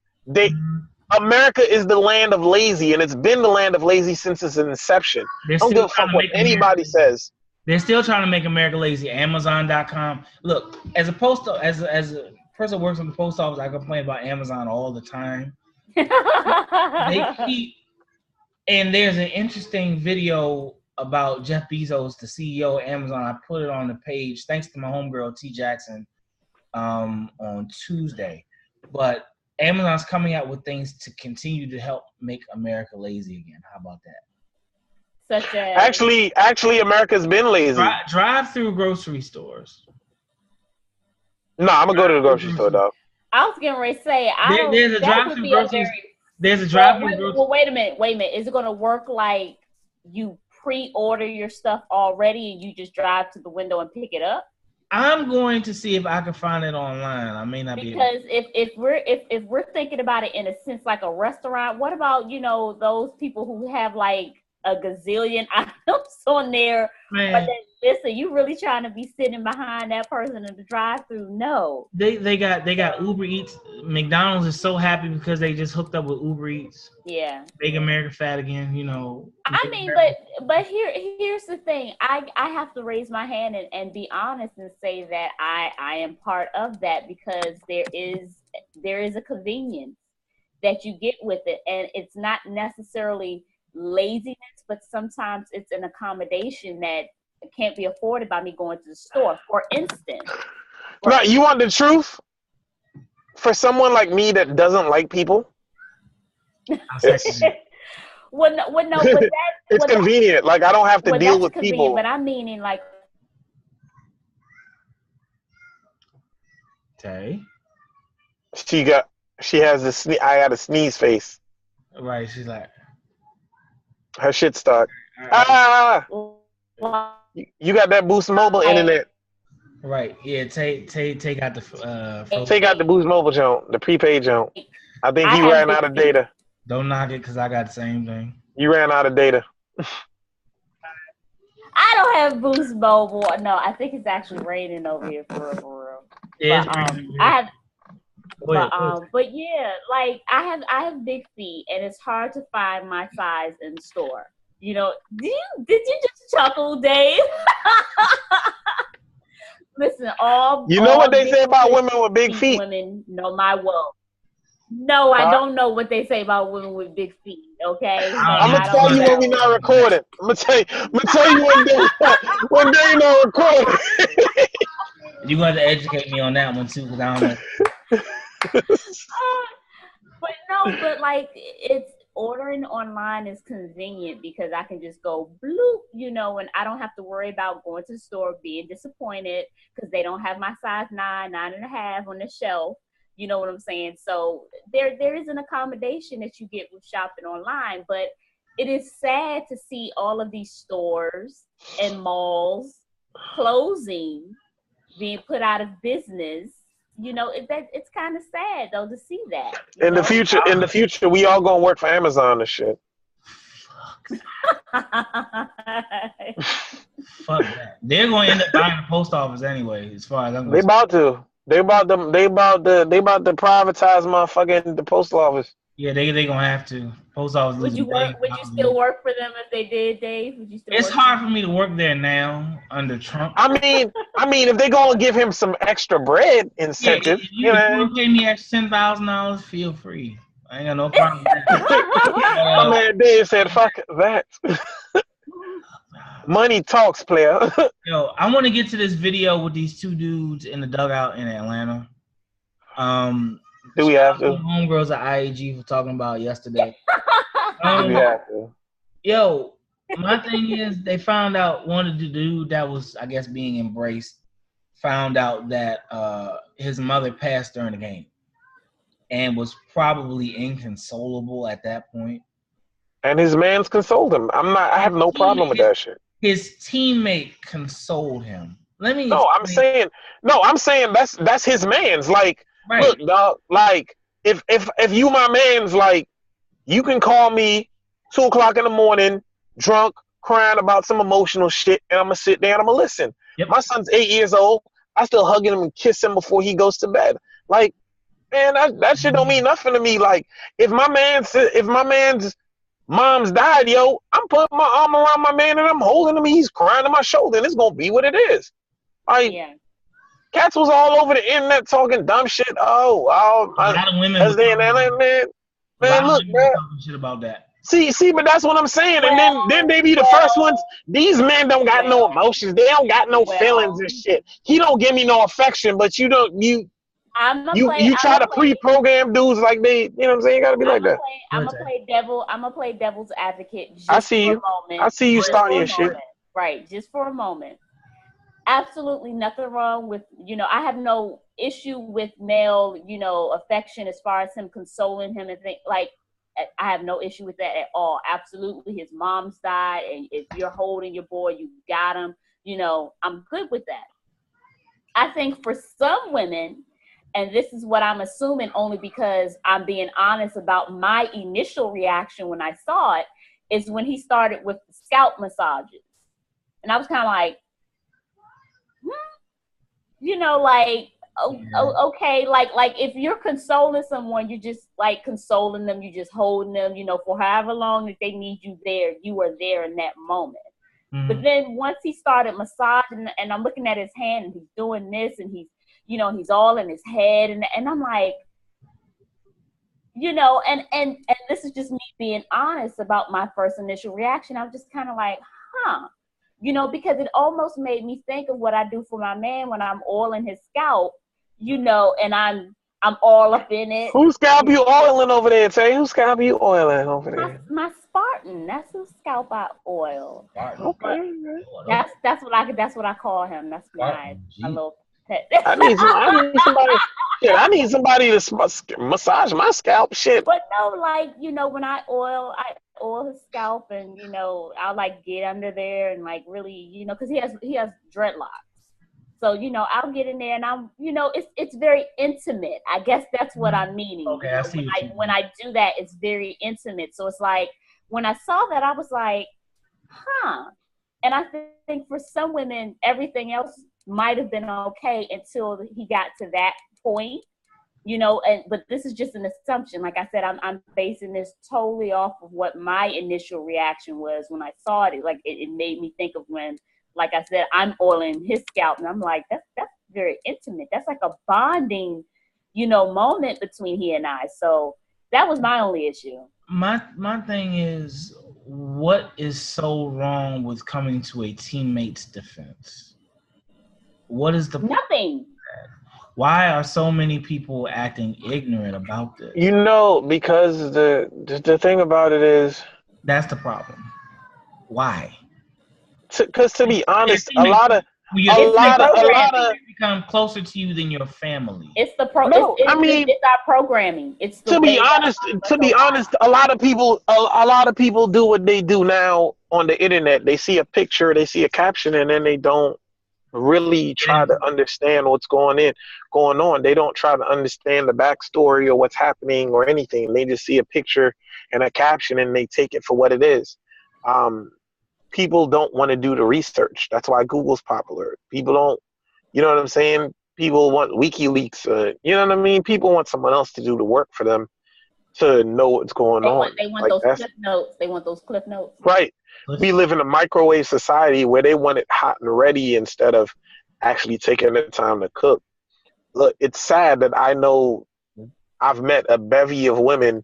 America is the land of lazy, and it's been the land of lazy since its inception. I don't give a fuck what anybody says.
They're still trying to make America lazy. Amazon.com. Look, as a person who works in the post office, I complain about Amazon all the time. And there's an interesting video about Jeff Bezos, the CEO of Amazon. I put it on the page thanks to my homegirl T Jackson on Tuesday. But Amazon's coming out with things to continue to help make America lazy again. How about that?
Such as
Actually, America's been lazy.
Drive through grocery stores.
No, I'm gonna go to the grocery store, dog.
I was getting ready to say,
there's a drive through grocery. There's a drive through.
Well, wait a minute. Is it gonna work like you pre-order your stuff already and you just drive to the window and pick it up?
I'm going to see if I can find it online. I may not be
because if we're thinking about it in a sense like a restaurant, what about those people who have like a gazillion items on there?
Man.
But then, listen, you really trying to be sitting behind that person in the drive-through? No.
They got Uber Eats. McDonald's is so happy because they just hooked up with Uber Eats.
Yeah.
Make America fat again,
I mean, but here's the thing. I have to raise my hand and be honest and say that I am part of that because there is a convenience that you get with it, and it's not necessarily laziness, but sometimes it's an accommodation that can't be afforded by me going to the store. For instance,
now, you want the truth? For someone like me that doesn't like people,
well, no, but that,
it's convenient. Like I don't have to deal with people.
But I'm meaning like.
Okay.
She has a I got a sneeze face.
Right, she's like.
Her shit stuck.
Right.
You got that Boost Mobile internet.
Right. Yeah. Take out the.
Take out the Boost Mobile jump, the prepaid jump. I think he ran out of data.
Don't knock it, cause I got the same thing.
You ran out of data.
I don't have Boost Mobile. No, I think it's actually raining over here for real.
Yeah.
But yeah, like I have big feet, and it's hard to find my size in the store. Did you just chuckle, Dave? Listen,
you know what they say about women with big feet?
Women know my woe. No, I don't know what they say about women with big feet. Okay,
I'm gonna tell you when we're not recording. I'm gonna tell you when they're not recording.
You're going to educate me on that one too, because I don't know.
but like it's ordering online is convenient because I can just go bloop, and I don't have to worry about going to the store being disappointed because they don't have my size 9.5 on the shelf. You know what I'm saying? So there is an accommodation that you get with shopping online, but it is sad to see all of these stores and malls closing, being put out of business. It's kind of sad though to see that.
In the future, we all gonna work for Amazon and shit.
Fuck that. They're going to end up buying the post office anyway. As far as I'm
concerned, they about to privatize motherfucking the post office.
Yeah, they gonna have to. Post office.
Would you still work for them if they did, Dave?
It's hard for me to work there now under Trump.
I mean, if they gonna give him some extra bread incentive,
if you pay me extra $10,000, feel free. I ain't got no problem with that.
My man Dave said, "Fuck that." Money talks, player.
Yo, I want to get to this video with these two dudes in the dugout in Atlanta.
Do we have to?
Homegirls at IAG for talking about yesterday.
Do we have to?
Yo, My thing is, they found out one of the dude that was, I guess, being embraced, found out that his mother passed during the game, and was probably inconsolable at that point.
And his man's consoled him. I have no problem with that shit.
His teammate consoled him. Let me
No,
explain.
I'm saying that's his man's. Like,
Right.
look, dog, like if you my man's, like, you can call me 2:00 in the morning, drunk, crying about some emotional shit, and I'm gonna sit there and I'm gonna listen.
Yep.
My son's 8 years old. I still hug him and kiss him before he goes to bed. Like, man, that shit don't mean nothing to me. Like, if my man's mom's died, yo, I'm putting my arm around my man and I'm holding him. He's crying on my shoulder, and it's gonna be what it is. Like,
Yeah.
cats was all over the internet talking dumb shit.
A lot of women.
Man, look, man.
Talking shit about that.
See, but that's what I'm saying. And then they be the first ones. These men don't got no emotions. They don't got no feelings and shit. He don't give me no affection, but you try to pre-program dudes like they, you know what I'm saying? You gotta be like that.
I'm gonna play devil's advocate.
I see you. I see you starting your shit.
Right, just for a moment. Absolutely nothing wrong with, I have no issue with male, affection as far as him consoling him and things like. I have no issue with that at all. Absolutely, his mom's died, and if you're holding your boy, you got him. I'm good with that. I think for some women, and this is what I'm assuming only because I'm being honest about my initial reaction when I saw it, is when he started with the scalp massages. And I was kind of like, okay, like if you're consoling someone, you're just like consoling them, you just holding them, for however long that they need you there, you are there in that moment. Mm-hmm. But then once he started massaging, and I'm looking at his hand, and he's doing this, and he's all in his head, and I'm like, and this is just me being honest about my first initial reaction. I'm just kind of like, because it almost made me think of what I do for my man when I'm oiling his scalp, and I'm all up in it.
Whose scalp you oiling over there, Tay? Whose scalp you oiling over there?
My Spartan. That's whose scalp I oil.
Okay.
That's what I call him. That's my little pet.
I need somebody to massage my scalp. Shit.
But no, like, when I oil his scalp, and I'll like get under there and like really, because he has dreadlocks. So, I'll get in there, and I'm, it's very intimate. I guess that's what I'm meaning.
Okay, I see.
When I do that, it's very intimate. So it's like, when I saw that, I was like, And I think for some women, everything else might have been okay until he got to that point, but this is just an assumption. Like I said, I'm basing this totally off of what my initial reaction was when I saw it. Like it made me think of when, like I said, I'm oiling his scalp, and I'm like, that's very intimate. That's like a bonding, moment between he and I. So that was my only issue.
My thing is, what is so wrong with coming to a teammate's defense? What is the
nothing?
Why are so many people acting ignorant about this?
Because the thing about it is,
that's the problem. Why?
Because to be honest, a lot of
become closer to you than your family.
It's the it's our programming. It's the
to be honest, a lot of people do what they do now on the internet. They see a picture, they see a caption, and then they don't really try to understand what's going on. They don't try to understand the backstory or what's happening or anything. They just see a picture and a caption, and they take it for what it is. People don't want to do the research. That's why Google's popular. People don't, you know what I'm saying? People want WikiLeaks. You know what I mean? People want someone else to do the work for them to know what's going on.
They want those cliff notes. They want those cliff notes.
Right. We live in a microwave society where they want it hot and ready instead of actually taking the time to cook. Look, it's sad that I know I've met a bevy of women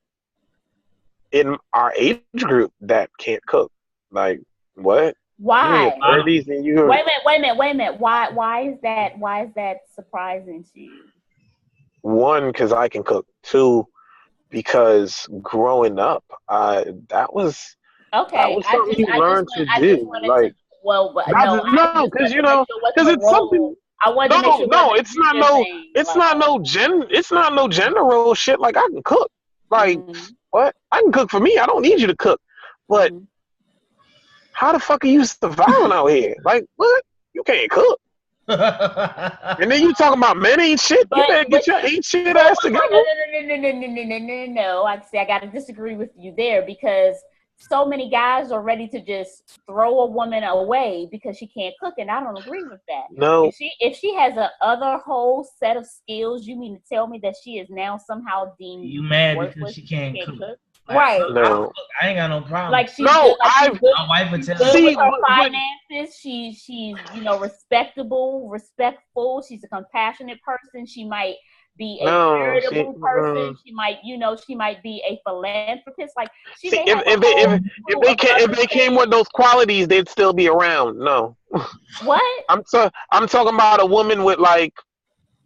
in our age group that can't cook. Like, what?
Why?
Wait a
minute. Why is that surprising to you?
One, because I can cook. Two, because growing up, that was
Okay,
That was something you learned to
I just
do.
wanted to.
Like,
Well, but
no,
no, I just
because
wanted to make sure it wasn't a
it's something.
role. I wanted to make sure it
No,
wasn't a gender thing.
it's
Like,
not no gender role shit. Like, I can cook. Like,
mm-hmm,
what? I can cook for me. I don't need you to cook. But
mm-hmm.
how the fuck are you surviving out here? Like, what? You can't cook. And then you talking about men ain't shit. You better get your ain't shit ass together.
No. I see. I got to disagree with you there because so many guys are ready to just throw a woman away because she can't cook, and I don't agree with that.
No.
If she has a other whole set of skills, you mean to tell me that she is now somehow deemed
You mad
worthless
because she can't cook?
Like, right?
No.
I ain't got no problem.
Like she's good,
my wife would tell
good
me.
with her finances. She's respectful. She's a compassionate person. She might be a charitable person. She might be a philanthropist. Like she may have
if they came with those qualities, they'd still be around. No.
What?
I'm talking about a woman with like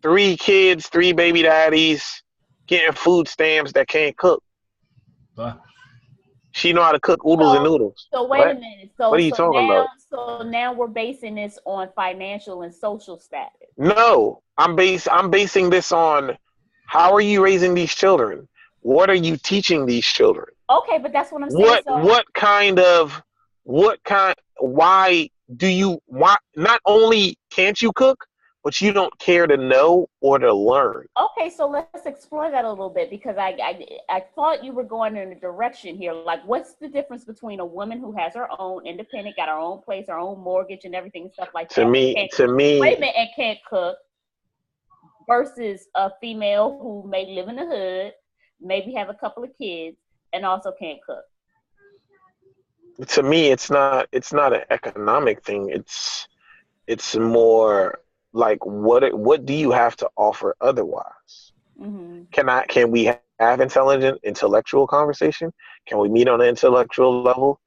3 kids, 3 baby daddies, getting food stamps that can't cook. She know how to cook oodles and noodles.
So wait a minute. So
what are you talking about?
So now we're basing this on financial and social status.
No, I'm basing this on how are you raising these children? What are you teaching these children?
Okay, but that's what I'm saying.
Why not only can't you cook, but you don't care to know or to learn?
Okay, so let's explore that a little bit because I thought you were going in a direction here. Like, what's the difference between a woman who has her own independent, got her own place, her own mortgage, and everything and stuff like that? Wait a minute, and can't cook, versus a female who may live in the hood, maybe have a couple of kids, and also can't cook?
To me, it's not an economic thing. It's more like what do you have to offer otherwise?
Mm-hmm.
Can we have intellectual conversation? Can we meet on an intellectual level?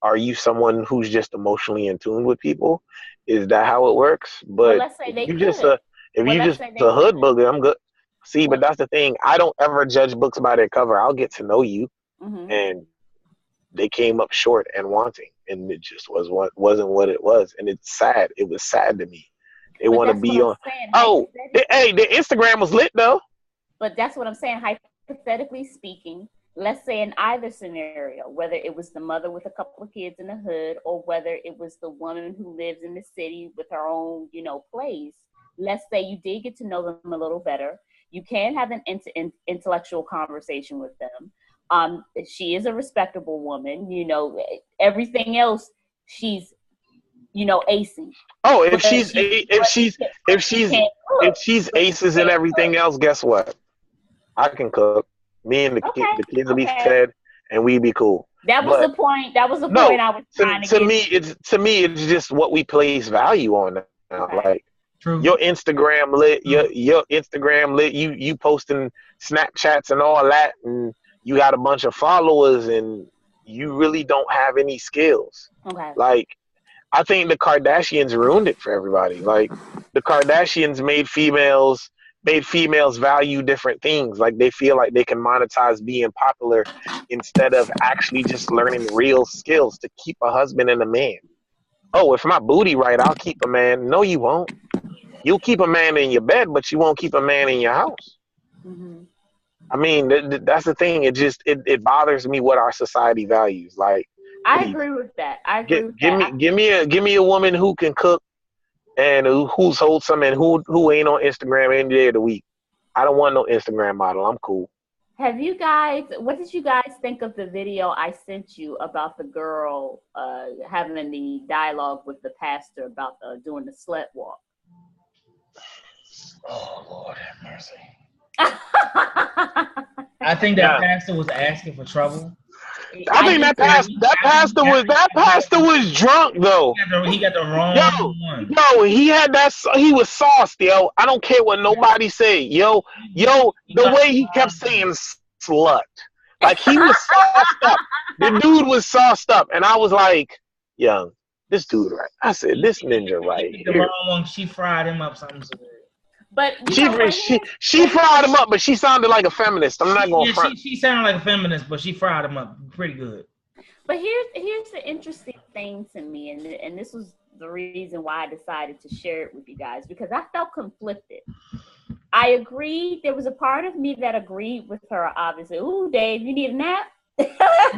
Are you someone who's just emotionally in tune with people? Is that how it works? But
let's say
if you just a hood booger, I'm good. See, but that's the thing. I don't ever judge books by their cover. I'll get to know you,
mm-hmm.
and they came up short and wanting, and it just wasn't what it was, and it's sad. It was sad to me. They want to be on. The Instagram was lit though.
But that's what I'm saying. Hypothetically speaking, let's say in either scenario, whether it was the mother with a couple of kids in the hood, or whether it was the woman who lives in the city with her own, place. Let's say you did get to know them a little better. You can have an intellectual conversation with them. She is a respectable woman, everything else she's, acing.
Oh, if she's aces and everything else, guess what? I can cook. Me and the kids will be fed, and we be cool.
That was the point. That was the point I was trying to get.
To me, it's just what we place value on now.
Okay.
Like
True.
Your Instagram lit. Your Instagram lit. You posting Snapchats and all that, and you got a bunch of followers, and you really don't have any skills.
Okay.
Like, I think the Kardashians ruined it for everybody. Like, the Kardashians made females value different things. Like, they feel like they can monetize being popular instead of actually just learning real skills to keep a husband and a man. Oh, if my booty right, I'll keep a man. No, you won't. You'll keep a man in your bed, but you won't keep a man in your house.
Mm-hmm.
I mean, that's the thing. It bothers me what our society values. Like,
I agree with that.
Give me a woman who can cook and who's wholesome and who ain't on Instagram any day of the week. I don't want no Instagram model. I'm cool.
What did you guys think of the video I sent you about the girl having the dialogue with the pastor about doing the slut walk?
Oh, Lord have mercy. I think that pastor was asking for trouble.
I think that pastor was drunk though.
He got the wrong one.
Yo, he was sauced, yo. I don't care what nobody say. Yo, the way he kept saying slut. Like, he was sauced up. The dude was sauced up, and I was like, yo, this dude right. I said, this ninja right here.
The wrong one. She fried him up something.
But
she fried him up, but she sounded like a feminist. I'm not gonna front.
She sounded like a feminist, but she fried him up pretty good.
But here's the interesting thing to me, and this was the reason why I decided to share it with you guys, because I felt conflicted. I agreed. There was a part of me that agreed with her, obviously. Ooh, Dave, you need a nap?
Go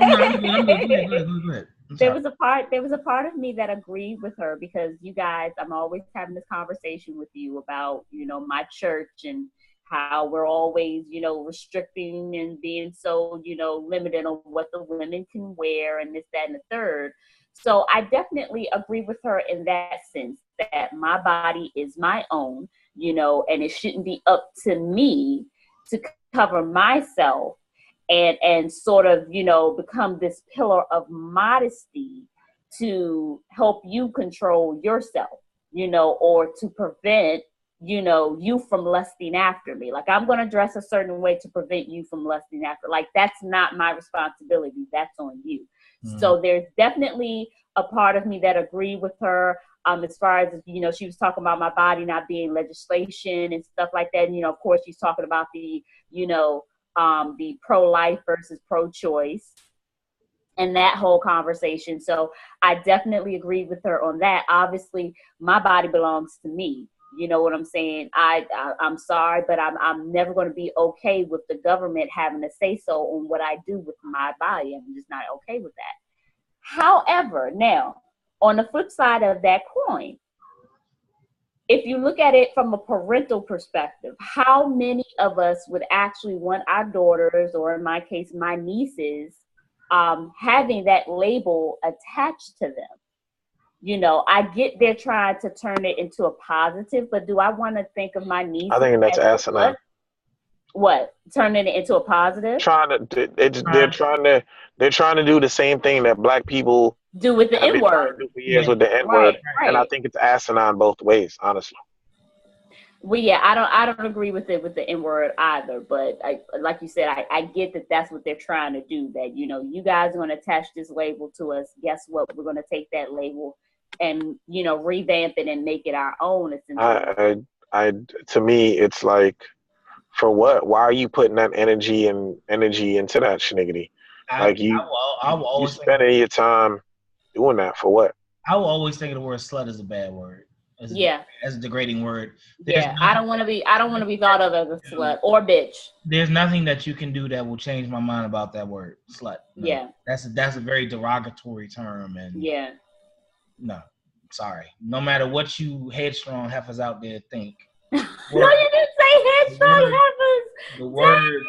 ahead.
There was a part of me that agreed with her, because you guys, I'm always having this conversation with you about, my church and how we're always, restricting and being so, limited on what the women can wear and this, that, and the third. So I definitely agree with her in that sense, that my body is my own, and it shouldn't be up to me to cover myself and sort of, become this pillar of modesty to help you control yourself, or to prevent, you from lusting after me. Like, I'm going to dress a certain way to prevent you from lusting after. Like, that's not my responsibility. That's on you. So there's definitely a part of me that agreed with her, as far as, she was talking about my body not being legislation and stuff like that. And, of course, she's talking about the, the pro-life versus pro-choice and that whole conversation. So I definitely agree with her on that. Obviously, my body belongs to me. You know what I'm saying? I'm sorry, but I'm never going to be okay with the government having to say so on what I do with my body. I'm just not okay with that. However, now, on the flip side of that coin, if you look at it from a parental perspective, how many of us would actually want our daughters, or in my case, my nieces, having that label attached to them? I get they're trying to turn it into a positive, but do I want to think of my niece?
I think that's asinine.
What? Turning it into a positive?
They're trying to do the same thing that black people
do with the N-word.
For years with the N-word, right. And I think it's asinine both ways, honestly.
Well, yeah, I don't agree with it with the N-word either, but like you said, I get that that's what they're trying to do. That you guys are going to attach this label to us. Guess what? We're going to take that label and revamp it and make it our own.
To me, it's like, for what? Why are you putting that energy into that schniggity? You spending your time doing that for what?
I will always think of the word slut as a bad word. As a degrading word.
I don't want to be thought of as a slut or bitch.
There's nothing that you can do that will change my mind about that word, slut. No.
Yeah.
That's a very derogatory term, and no, sorry. No matter what you headstrong heifers out there think.
No, you didn't say headstrong heifers.
The word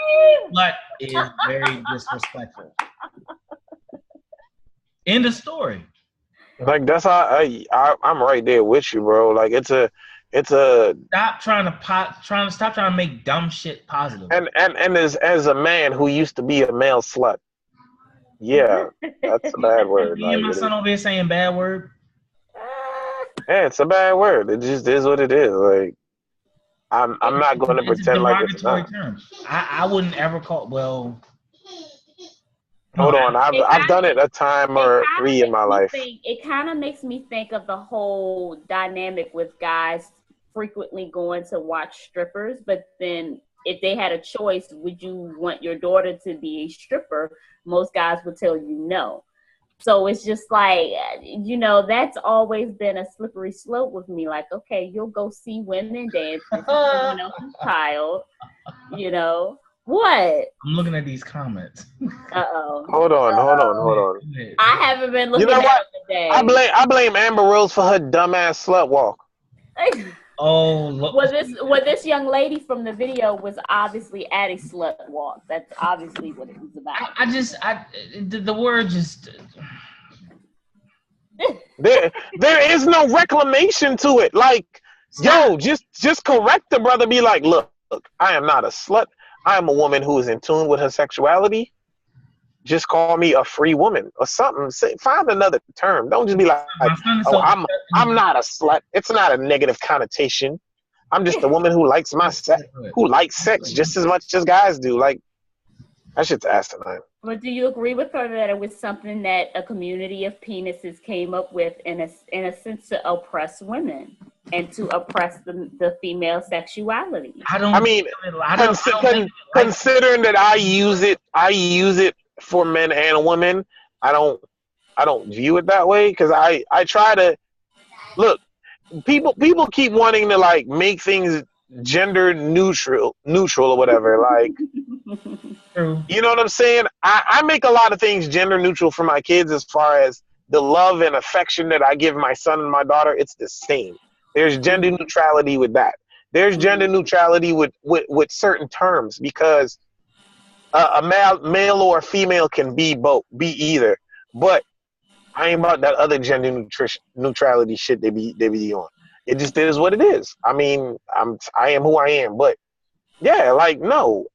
slut is very disrespectful. End of story.
Like, that's how I'm right there with you, bro. Like, it's a
stop trying to make dumb shit positive.
And as a man who used to be a male slut, yeah, that's a bad word.
Me and my son over here saying bad word.
Yeah, it's a bad word. It just is what it is. Like, I'm not going to pretend like it's not.
Term. I wouldn't ever call. Well.
Hold on, I've done it a time or three in my life.
It kind of makes me think of the whole dynamic with guys frequently going to watch strippers, but then if they had a choice, would you want your daughter to be a stripper? Most guys would tell you no. So it's just like, that's always been a slippery slope with me. Like, okay, you'll go see women dance with someone else's child, What?
I'm looking at these comments.
Uh-oh.
Hold on.
I haven't been looking at them today.
I blame Amber Rose for her dumbass slut walk.
Oh, look.
Well, this young lady from the video was obviously at a slut walk. That's obviously what it was about.
The word just...
There is no reclamation to it. Like, yo, just correct the brother. Be like, look, I am not a slut. I am a woman who is in tune with her sexuality. Just call me a free woman or something. Find another term. Don't just be like, I'm not a slut. It's not a negative connotation. I'm just a woman who likes sex just as much as guys do. Like, that shit's asinine.
But do you agree with her that it was something that a community of penises came up with in a sense to oppress women and to oppress the female sexuality?
Considering that I use it for men and women, I don't view it that way, because I try to look. People keep wanting to like make things gender neutral or whatever. Like,
True.
you know what I'm saying? I make a lot of things gender neutral for my kids as far as the love and affection that I give my son and my daughter. It's the same. There's gender neutrality with that. There's gender neutrality with certain terms, because a male or a female can be both, be either. But I ain't about that other gender neutrality shit they be on. It just is what it is. I mean, I am who I am. But yeah, like no,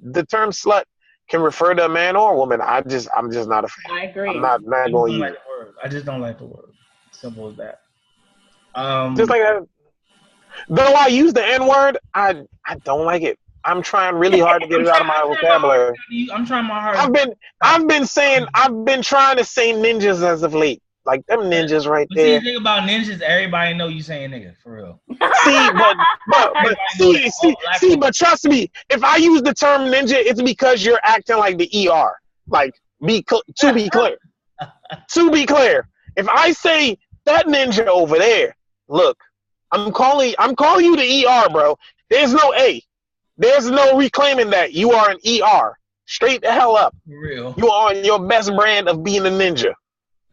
the term slut can refer to a man or a woman. I'm just not a fan.
I agree.
I'm not going to use it.
I just don't like the word. Simple as that.
Just like that. Though I use the N word, I don't like it. I'm trying really hard to get it out of my vocabulary.
I'm trying my hardest.
I've been trying to say ninjas as of late. Like them ninjas right
But
there.
See, the thing about ninjas, everybody know you saying nigga for real.
But trust me, if I use the term ninja, it's because you're acting like the ER. Like, to be clear, if I say that ninja over there, look, I'm calling you the ER, bro. There's no A. There's no reclaiming that. You are an ER. Straight the hell up.
For real.
You are on your best brand of being a ninja.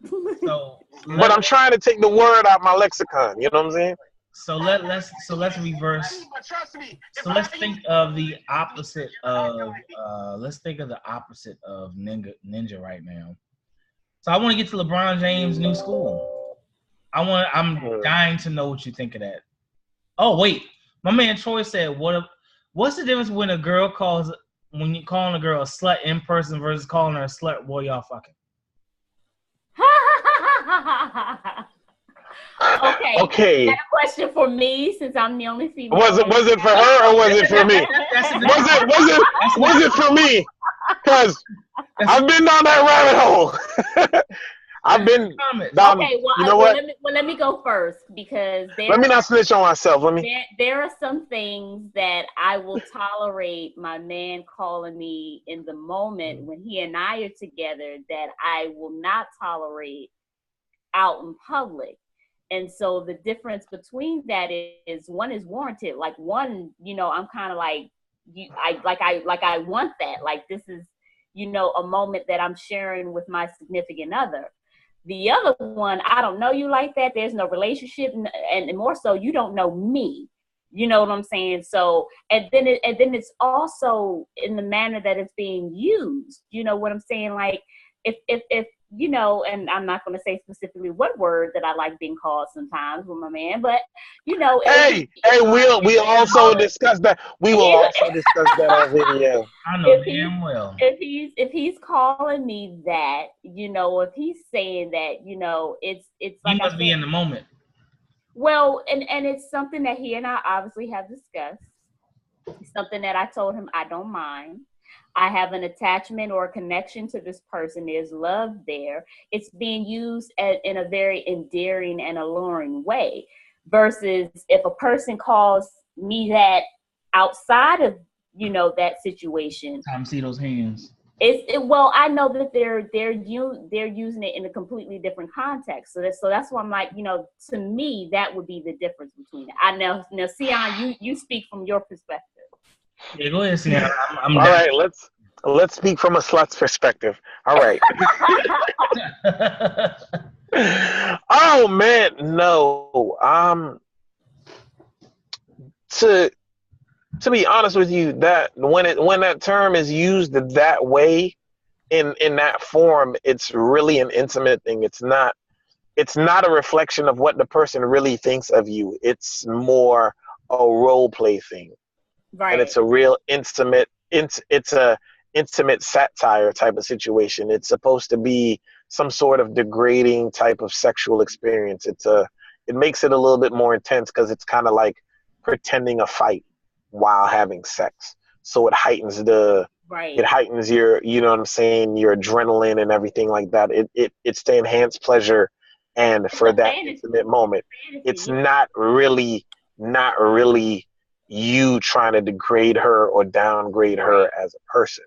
But I'm trying to take the word out my lexicon. You know what I'm saying?
So let's reverse. So let's think of the opposite of ninja right now. So I want to get to LeBron James' new school. I'm dying to know what you think of that. Oh wait, my man Troy said, what's the difference when you're calling a girl a slut in person versus calling her a slut while y'all fucking?
Okay. That a question for me, since I'm the only female.
Was it for her or was it for me? Was it for me? Because I've been down that rabbit hole. I've been down.
Okay, well,
you know what?
Let me go first, because
let me not snitch on myself.
There are some things that I will tolerate my man calling me in the moment when he and I are together that I will not tolerate out in public. And so the difference between that is one is warranted. Like one, I'm kind of like, I want that. Like this is, a moment that I'm sharing with my significant other. The other one, I don't know you like that. There's no relationship, and more so, you don't know me. You know what I'm saying? So, and then it's also in the manner that it's being used. You know what I'm saying? Like, if and I'm not going to say specifically what word that I like being called sometimes with my man, but
we'll also discuss that. We will also discuss that on video.
I know damn well.
If he's calling me that, if he's saying that, it's like
he must be in the moment.
Well, and it's something that he and I obviously have discussed. It's something that I told him I don't mind. I have an attachment or a connection to this person. There's love there. It's being used in a very endearing and alluring way. Versus if a person calls me that outside of, that situation.
Time to see those hands.
Well, I know that they're using it in a completely different context. So that's why I'm like, to me, that would be the difference between it. I know, Sion, you speak from your perspective.
Yeah, go ahead, Sion.
I'm all right, let's speak from a slut's perspective. All right. Oh man, no. To be honest with you, that when that term is used that way, in that form, it's really an intimate thing. It's not a reflection of what the person really thinks of you. It's more a role play thing. Right. And it's a real intimate satire type of situation. It's supposed to be some sort of degrading type of sexual experience. It makes it a little bit more intense because it's kind of like pretending a fight while having sex. So it heightens your, you know what I'm saying, your adrenaline and everything like that. It's to enhance pleasure and for that intimate moment. It's not really you trying to degrade her or downgrade her as a person.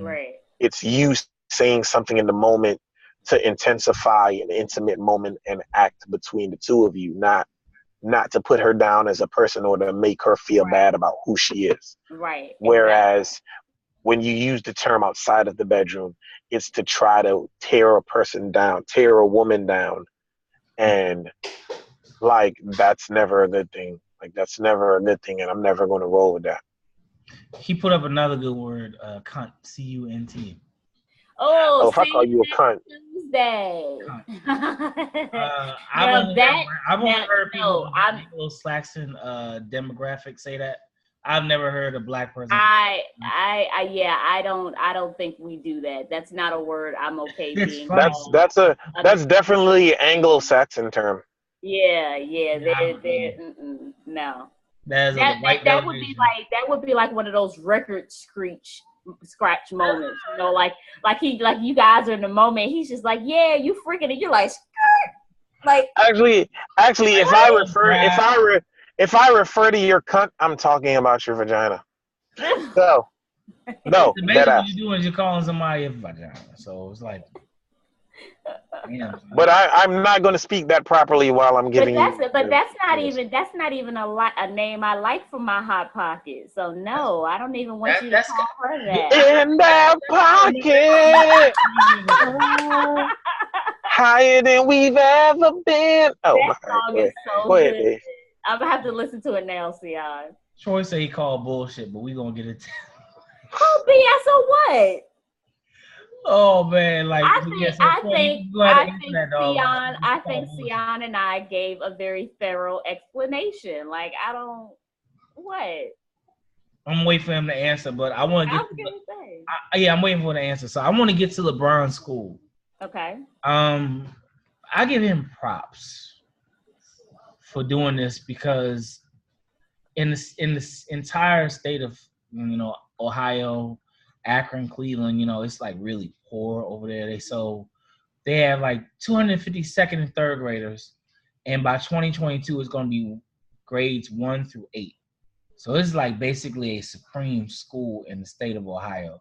Right.
It's you saying something in the moment to intensify an intimate moment and act between the two of you, not to put her down as a person or to make her feel bad about who she is.
Right.
Whereas when you use the term outside of the bedroom, it's to try to tear a person down, tear a woman down. And like, that's never a good thing. Like, that's never a good thing. And I'm never going to roll with that.
He put up another good word, cunt, C-U-N-T.
Oh,
if I call you a cunt.
Tuesday.
I've only heard people Anglo-Saxon demographic say that. I've never heard a black person.
I don't think we do that. That's not a word I'm okay being.
That's definitely Anglo-Saxon term.
Yeah. No. That would be like one of those record scratch moments, you know, like you guys are in the moment. He's just like, yeah, you freaking, and you're like, skirt. Like
actually, if I refer to your cunt, I'm talking about your vagina. So no,
basically what you're doing is you're calling somebody a vagina. So it's like,
but I'm not going to speak that properly while I'm giving you.
But that's not even a name I like for my hot pocket. So no, I don't even want you to call her that.
In that pocket, higher than we've ever been. Oh,
that song is so good. Ahead, I'm gonna have to listen to it now, Sion.
Troy say he called bullshit, but we gonna get it.
Oh, BS, so what?
Oh man, like
I think Sion and I gave a very thorough explanation. Like, I don't what.
I'm waiting for him to answer, but I want to get. I'm waiting for the answer. So I want to get to LeBron's school.
Okay.
I give him props for doing this because in this entire state of Ohio, Akron, Cleveland, it's like really poor over there. They have like 250 second and third graders, and by 2022 it's going to be grades 1 through 8. So it's like basically a supreme school in the state of Ohio.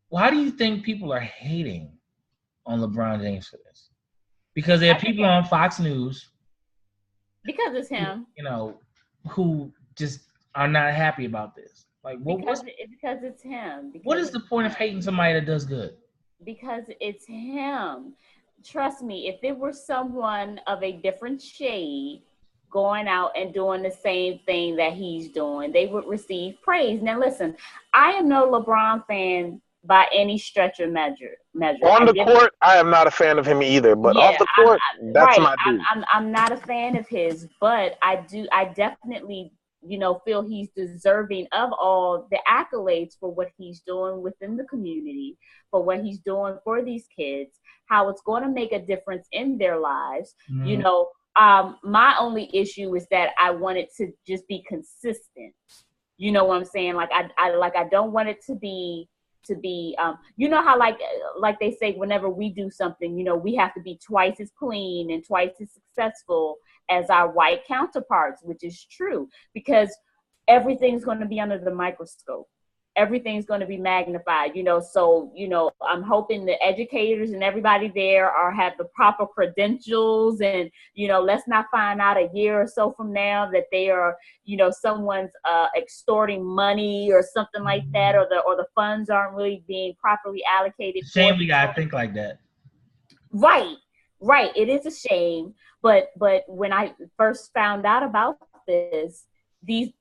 Why do you think people are hating on LeBron James for this? Because there are people on Fox News.
Because it's him.
Who just are not happy about this. Like,
because it's him.
What is the point of hating somebody that does good?
Because it's him. Trust me, if it were someone of a different shade going out and doing the same thing that he's doing, they would receive praise. Now, listen, I am no LeBron fan by any stretch of measure.
On the court, I am not a fan of him either. But off the court, that's my dude.
I'm not a fan of his, but I definitely feel he's deserving of all the accolades for what he's doing within the community, for what he's doing for these kids, how it's going to make a difference in their lives. Mm-hmm. My only issue is that I want it to just be consistent. You know what I'm saying? Like I don't want it to be how like they say whenever we do something, we have to be twice as clean and twice as successful as our white counterparts, which is true because everything's going to be under the microscope. Everything's going to be magnified, so, I'm hoping the educators and everybody there have the proper credentials and, let's not find out a year or so from now that they are, someone's extorting money or something like that, or the funds aren't really being properly allocated.
Shame we got to think like that.
Right. It is a shame. But when I first found out about this, these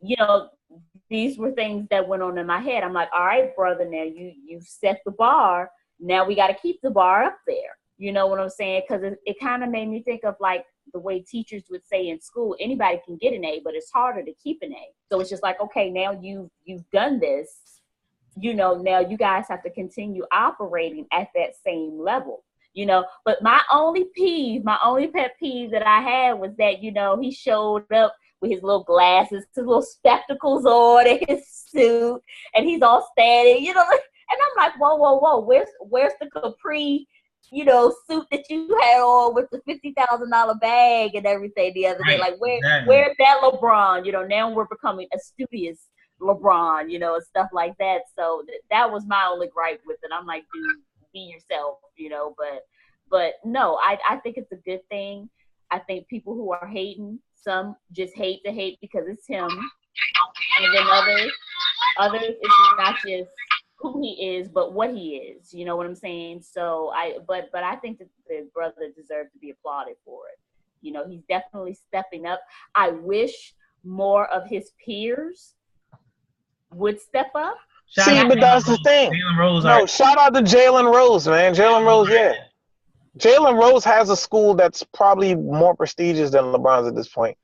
were things that went on in my head. I'm like, all right, brother, now you've set the bar. Now we got to keep the bar up there. You know what I'm saying? Because it kind of made me think of like the way teachers would say in school, anybody can get an A, but it's harder to keep an A. So it's just like, okay, now you've done this. Now you guys have to continue operating at that same level. But my only pet peeve that I had was that, he showed up with his little glasses, his little spectacles on, and his suit, and he's all standing, and I'm like, whoa, where's the capri, suit that you had on with the $50,000 bag and everything the other day? Like, where's that LeBron? Now we're becoming a studious LeBron, and stuff like that. So that was my only gripe with it. I'm like, dude, be yourself, but no, I think it's a good thing. I think people who are hating, some just hate to hate because it's him, and then others it's not just who he is, but what he is. You know what I'm saying? So but I think that the brother deserves to be applauded for it. He's definitely stepping up. I wish more of his peers would step up.
But that's the thing.
Jalen Rose.
No, shout out to Jalen Rose, man. Jalen Rose, yeah. Jalen Rose has a school that's probably more prestigious than LeBron's at this point.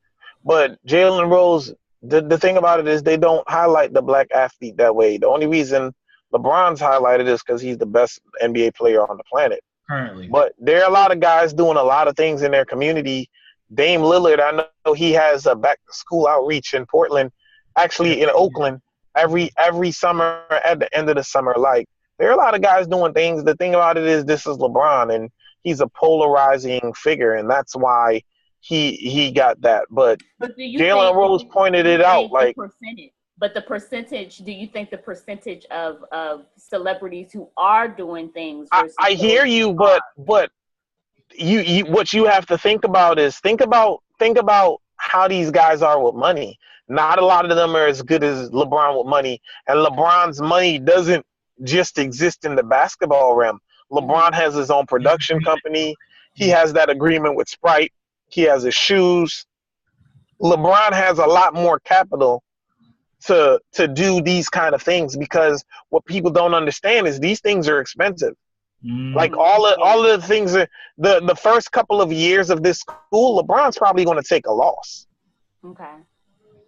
But Jalen Rose, the thing about it is they don't highlight the black athlete that way. The only reason LeBron's highlighted is because he's the best NBA player on the planet.
Currently.
But there are a lot of guys doing a lot of things in their community. Dame Lillard, I know he has a back-to-school outreach in Portland, actually in Oakland, every summer at the end of the summer. Like, there are a lot of guys doing things. The thing about it is this is LeBron, and he's a polarizing figure, and that's why he got that. But Jalen Rose pointed it out. Like,
but the percentage, do you think the percentage of celebrities who are doing things?
I hear you, but you what you have to think about is think about how these guys are with money. Not a lot of them are as good as LeBron with money, and LeBron's money doesn't just exist in the basketball realm. LeBron has his own production company. He has that agreement with Sprite. He has his shoes. LeBron has a lot more capital to do these kind of things, because what people don't understand is these things are expensive. Like all of the things, the first couple of years of this school, LeBron's probably going to take a loss.
Okay.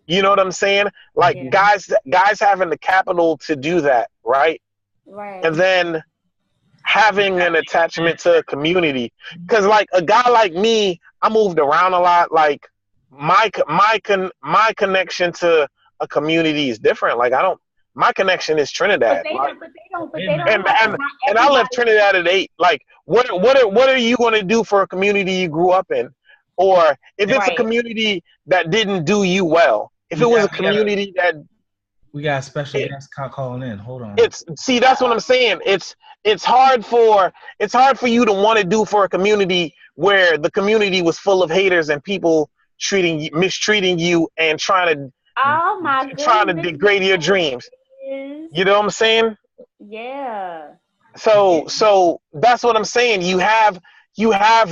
You know what I'm saying? Like, guys having the capital to do that, right?
Right.
And then having an attachment to a community, because like a guy like me, I moved around a lot. Like my connection to a community is different. Like my connection is Trinidad.
But they don't.
And I left Trinidad at 8. Like, what are you going to do for a community you grew up in? Or if it's a community that didn't do you well, if it was a community that
we got a special guest calling in. Hold on.
That's what I'm saying. It's hard for you to want to do for a community where the community was full of haters and people mistreating you and trying to degrade your dreams. You know what I'm saying?
Yeah.
So that's what I'm saying. You have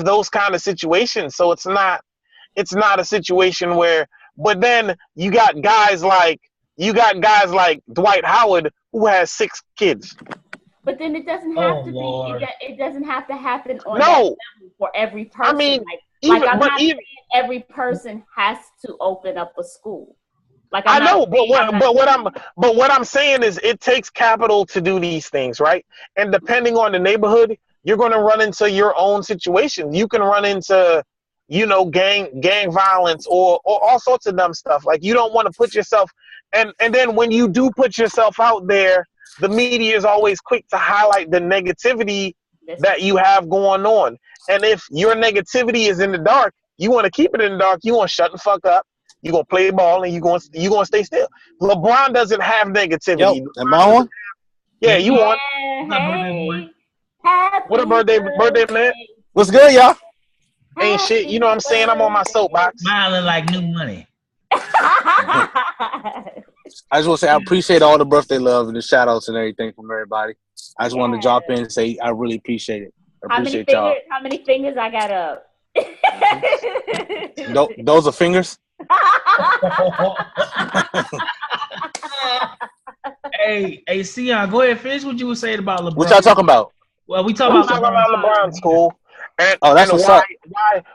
those kind of situations. So it's not a situation where, but then you got guys like Dwight Howard, who has 6 kids.
But then it doesn't have to be. It doesn't have to happen on that level for every person.
I mean,
I'm not saying every person has to open up a school. Like, but what I'm saying is it takes capital to do these things, right? And depending on the neighborhood, you're going to run into your own situation. You can run into, gang violence or all sorts of dumb stuff. Like, you don't want to put yourself, and then when you do put yourself out there, the media is always quick to highlight the negativity that you have going on. And if your negativity is in the dark, you want to keep it in the dark. You want to shut the fuck up. You're going to play ball and you're going to stay still. LeBron doesn't have negativity.
Yo, am I on?
Yeah, you on. What up, birthday man?
What's good, y'all?
Ain't shit. You know what I'm saying? I'm on my soapbox.
Smiling like new money.
I just want to say I appreciate all the birthday love and the shout outs and everything from everybody. I just wanted to drop in and say I really appreciate it. I appreciate y'all.
How many fingers I got up?
Those are fingers?
Hey, Sion, go ahead, finish what you were saying about LeBron.
What y'all talking about?
Well, we talking about
LeBron's cool. And,
that's what's up.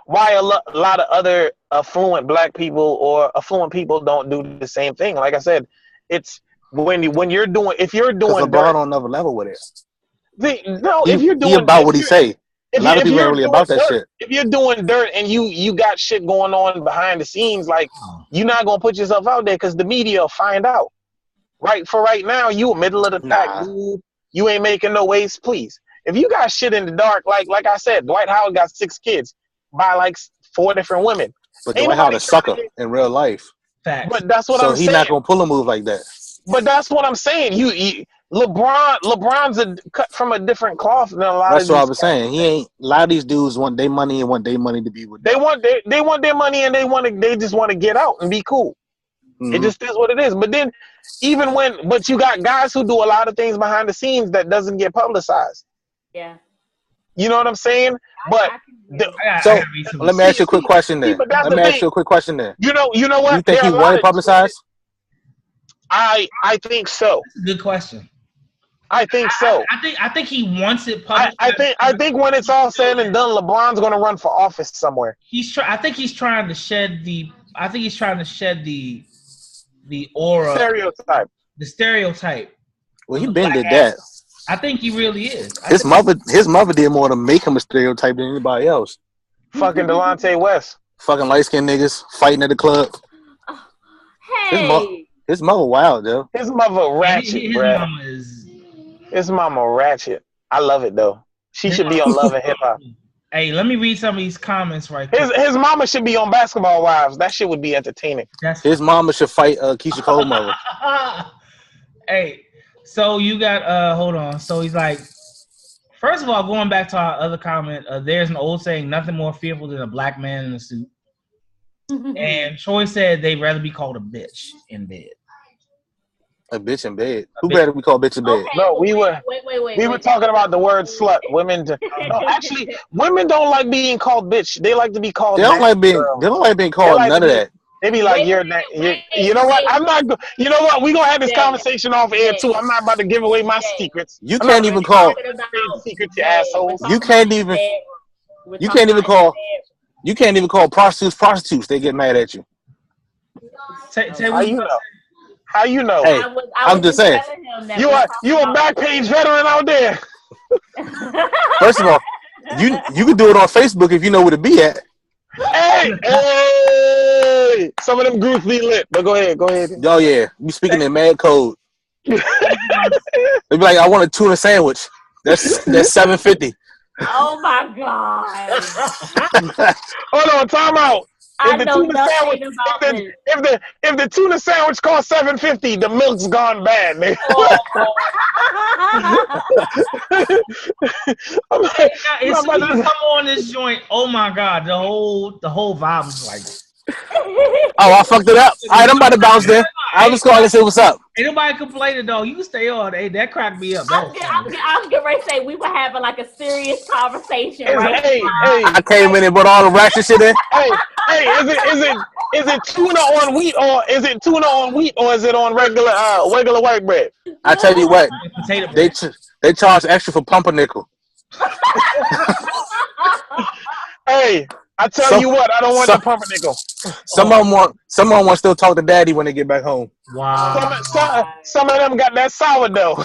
Why a lot of other affluent black people or affluent people don't do the same thing. Like I said, it's when you're doing, if you're doing
LeBron on another level with it.
If you're doing,
he about what he say. A lot of people ain't really about that shit.
If you're doing dirt and you got shit going on behind the scenes, like, you're not gonna put yourself out there because the media will find out. Right now, you a middle of the pack, dude. You ain't making no waves, please. If you got shit in the dark, like I said, Dwight Howard got 6 kids by like 4 different women.
But Dwight Howard a sucker in real life.
Facts.
But that's what I'm saying.
So he's not gonna pull a move like that.
But that's what I'm saying. LeBron's cut from a different cloth than a lot
That's
of
what I
these
was
guys.
saying. He ain't. A lot of these dudes want their money and want their money to be with them.
They want their money and they just want to get out and be cool. It just is what it is. But then but you got guys who do a lot of things behind the scenes that doesn't get publicized.
Yeah.
You know what I'm saying? But
let me ask you a quick question then. Let me ask you a quick question then.
You know what?
You think he wanted publicized?
I think so.
That's a good question.
I think so.
I think he wants it publicized.
I think when it's all said and done, LeBron's going to run for office somewhere.
I think he's trying to shed the aura, the stereotype.
Well, he been did that.
I think he really is.
His mother did more to make him a stereotype than anybody else.
Fucking Delonte West.
Fucking light skinned niggas fighting at the club.
Hey.
His mother wild, though.
His mother ratchet, bro. His mama ratchet. I love it though. She should be on Love and Hip Hop.
Hey, let me read some of these comments right there.
His mama should be on Basketball Wives. That shit would be entertaining.
His mama should fight Keisha Cole's mother.
Hey, so you got hold on. So he's like, first of all, going back to our other comment, there's an old saying, nothing more fearful than a black man in a suit. And Troy said they'd rather be called a bitch in bed.
A bitch in bed? Who better be called bitch in bed?
Okay,
no, we were talking about the word slut. Women don't like being called bitch. They like to be called.
They don't like being called none of that.
They be like, you know what? I'm not. You know what? We gonna have this conversation off air too. I'm not about to give away my secrets.
You can't even call
secrets, you assholes.
You can't even call prostitutes. They get mad at you.
How you know?
Hey, I'm just saying.
You a back page veteran out there.
First of all, you can do it on Facebook if you know where to be at.
Hey! Some of them groups be lit, but go ahead.
Oh yeah, you speaking in mad code. They be like, I want a tuna sandwich. That's $7.50.
Oh my god!
Hold on, time out. If the tuna sandwich costs $7.50, the milk's gone bad, man.
Come on this joint. Oh my god, the whole vibe was like.
Oh, I fucked it up. All right, I'm about to bounce there. I'll just call and say what's up.
Ain't nobody complaining though. You can stay on. Hey, that cracked me up.
I'm getting ready to say we were having like a serious conversation.
Hey,
I came in and put all the ratchet shit in.
Hey, is it tuna on wheat or is it on regular white bread?
I tell you what, they charge extra for pumpernickel.
Hey, I tell you what, I don't want the pumpernickel.
Someone want to still talk to daddy when they get back home.
Wow.
Some of them got that sourdough.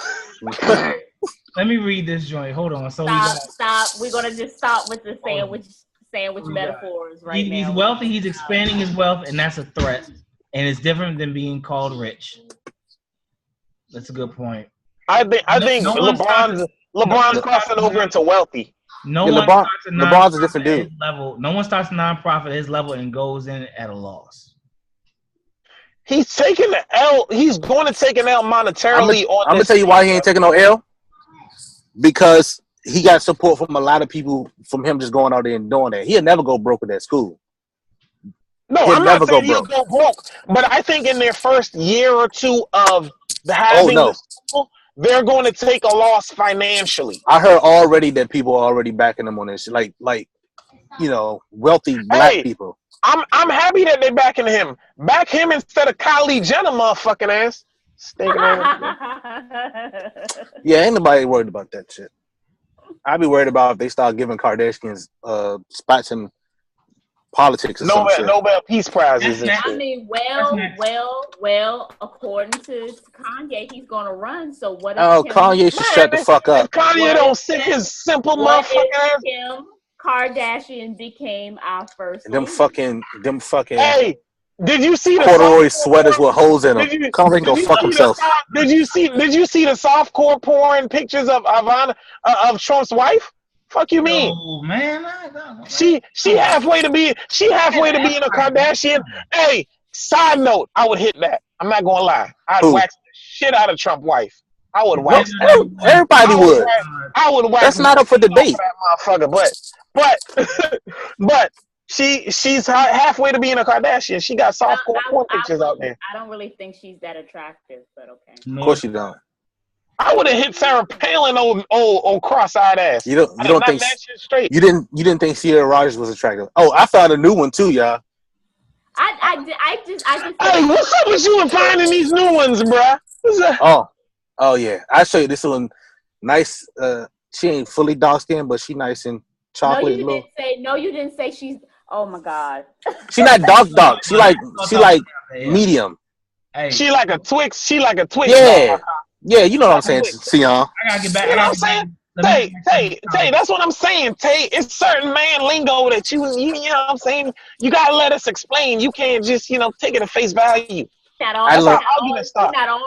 Let me read this joint. Hold on. So
stop. We're gonna just stop with the sandwich metaphors right now.
He's wealthy. He's expanding his wealth, and that's a threat. And it's different than being called rich. That's a good point.
I think LeBron's crossing over into wealthy.
LeBron's a different dude.
No one starts a nonprofit at his level and goes in at a loss.
He's taking the L. He's going to take an L monetarily.
I'm gonna tell you why he ain't taking no L. Because he got support from a lot of people from him just going out there and doing that. He'll never go broke at that school.
No, I'm not saying he'll go broke. But I think in their first year or two of having the school, they're going to take a loss financially.
I heard already that people are already backing him on this, like wealthy black people.
I'm happy that they're backing him. Back him instead of Kylie Jenner, motherfucking ass.
Yeah, ain't nobody worried about that shit. I'd be worried about if they start giving Kardashians spots in politics or something.
Nobel Peace Prizes.
I mean, well, according to Kanye, he's gonna run. So what?
Kanye should shut the fuck up.
Kanye don't sit his simple motherfucking ass.
Kim Kardashian became our first.
Them fucking.
Hey, did you see the
corduroy sweaters with holes in them? Kanye go fuck himself.
Did you see the softcore porn pictures of Trump's wife? Fuck you mean?
Oh man,
she halfway to be in a Kardashian. Hey, side note, I would hit that. I'm not gonna lie. I'd wax the shit out of Trump's wife. I would
No,
wax
everybody would.
I would wax
That's not up for debate.
that motherfucker, but she's halfway to being a Kardashian. She got softcore porn pictures out there.
I don't really think she's that attractive, but okay.
Of course you don't.
I would have hit Sarah Palin old cross-eyed ass.
You don't think
that shit straight.
you didn't think Sierra Rogers was attractive. Oh, I found a new one too, y'all.
I just.
Hey, what's up with you and finding these new ones, bruh?
Oh yeah. I'll show you this one. Nice. She ain't fully dark skinned, but she nice and chocolate.
No, you didn't say she's. Oh my God.
She not dark. She like medium.
Hey,
She like a Twix.
Yeah. Yeah, you know what I'm saying, Sion.
I gotta get back.
You know what I'm saying? Tay, that's what I'm saying, Tay. It's certain man lingo that you know what I'm saying? You gotta let us explain. You can't just, take it at face value.
Not all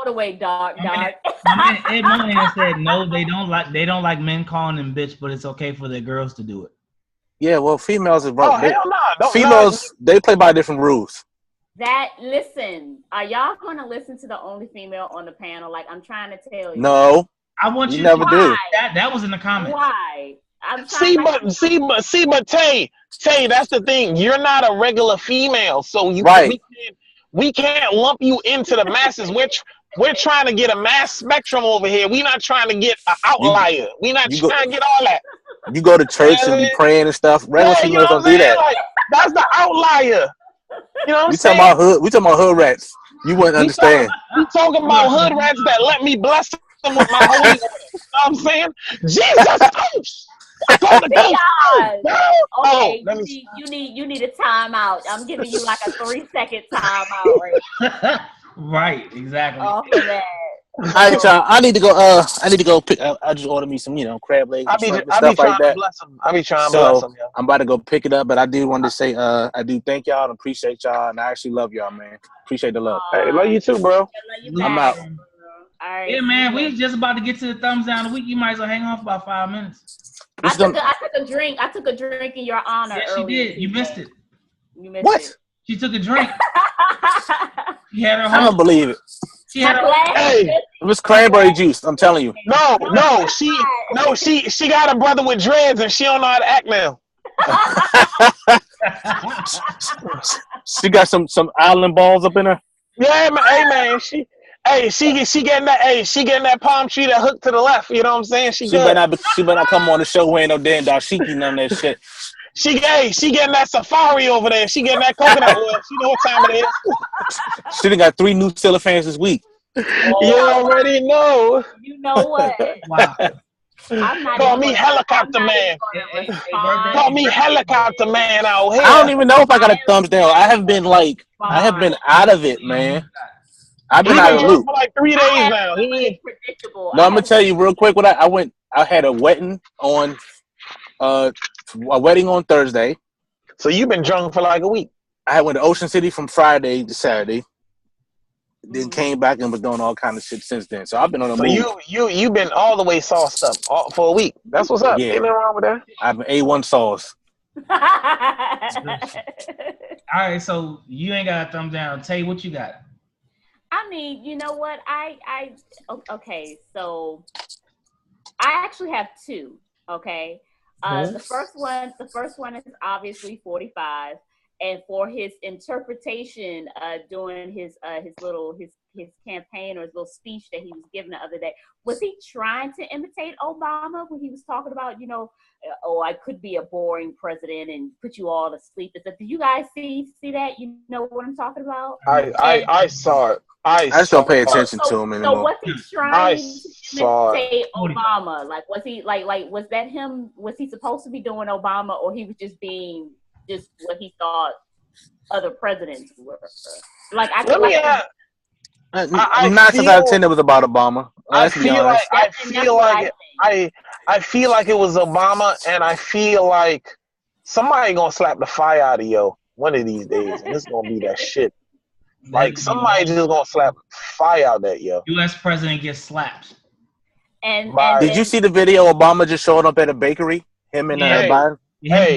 the way dark.
My man said no, they don't like men calling them bitch, but it's okay for their girls to do it.
Yeah, well, females are
hell no.
Females, they play by different rules.
Listen, are y'all going to listen to the only female on the panel? Like, I'm trying to tell you.
No.
I want you
never
to.
do.
That was in the comments.
Why?
But Tay, that's the thing. You're not a regular female, so we can't lump you into the masses. We're trying to get a mass spectrum over here. We're not trying to get an outlier. We're not trying to get all that.
You go to church and be praying and stuff. Regular females don't do that.
Like, that's the outlier. You know what I'm saying?
We talking about hood rats. You wouldn't understand.
We talking about hood rats that let me bless them with my holy. You know what I'm saying? Jesus!
Okay, you need a timeout. I'm giving you like a 3-second timeout, right?
Right, exactly.
Off of that.
All right, y'all. I need to go pick. I just ordered me some, crab legs and stuff like that.
I be trying to bless them.
I'm about to go pick it up, but I do want to say, I do thank y'all and appreciate y'all, and I actually love y'all, man. Appreciate the love.
Hey, love you too, bro.
I'm out.
All right.
Yeah, man, we was just about to get to the thumbs down of the week. You might as well hang on for about 5 minutes.
I took a drink. I took a drink in your honor.
Yes, she did. You missed it.
What?
She took a drink. She had her.
I don't believe it.
She had her.
Hey,
it was cranberry juice. I'm telling you.
No. She got a brother with dreads and she don't know how to act now.
She got some island balls up in her.
Yeah, man. Hey, man. She getting that palm tree that hooked to the left. You know what I'm saying? She better not come on the show wearing no damn dashiki, none of that shit. She getting that safari over there. She getting that coconut oil. She know what time it is.
She done got 3 new cellophanes this week.
You already know.
You know what?
Wow.
Call me helicopter man. Call me helicopter man out here.
I don't even know if I got a thumbs down. I have been out of it, man. I've been out of the loop
for like 3 days now.
Predictable.
No, I'm gonna tell you real quick. I had a wedding on a wedding on Thursday.
So you've been drunk for like a week.
I went to Ocean City from Friday to Saturday. Then came back and was doing all kind of shit since then. So I've been on a move.
You've been all the way sauced up for a week. That's what's up.
Yeah.
Ain't nothing wrong with that.
I've been A1 sauce.
All right, so you ain't got a thumbs down. Tay, what you got?
I mean, you know what? Okay, so I actually have 2. Okay. The first one is obviously 45, and for his interpretation during his campaign or his little speech that he was giving the other day, was he trying to imitate Obama when he was talking about, I could be a boring president and put you all to sleep? Did you guys see that? You know what I'm talking about?
I saw it. I
just don't pay attention to him anymore.
So was he trying to imitate Obama? Like, was he was that him? Was he supposed to be doing Obama, or he was just being just what he thought other presidents were? Like, I feel like
9 times out of 10 it was about Obama.
I feel like it was Obama, and I feel like somebody gonna slap the fire out of yo one of these days, and it's gonna be that shit. Like, somebody just gonna slap fire out that yo.
U.S. president gets slapped.
And
did you see the video? Obama just showing up at a bakery. Him and Biden.
Yeah.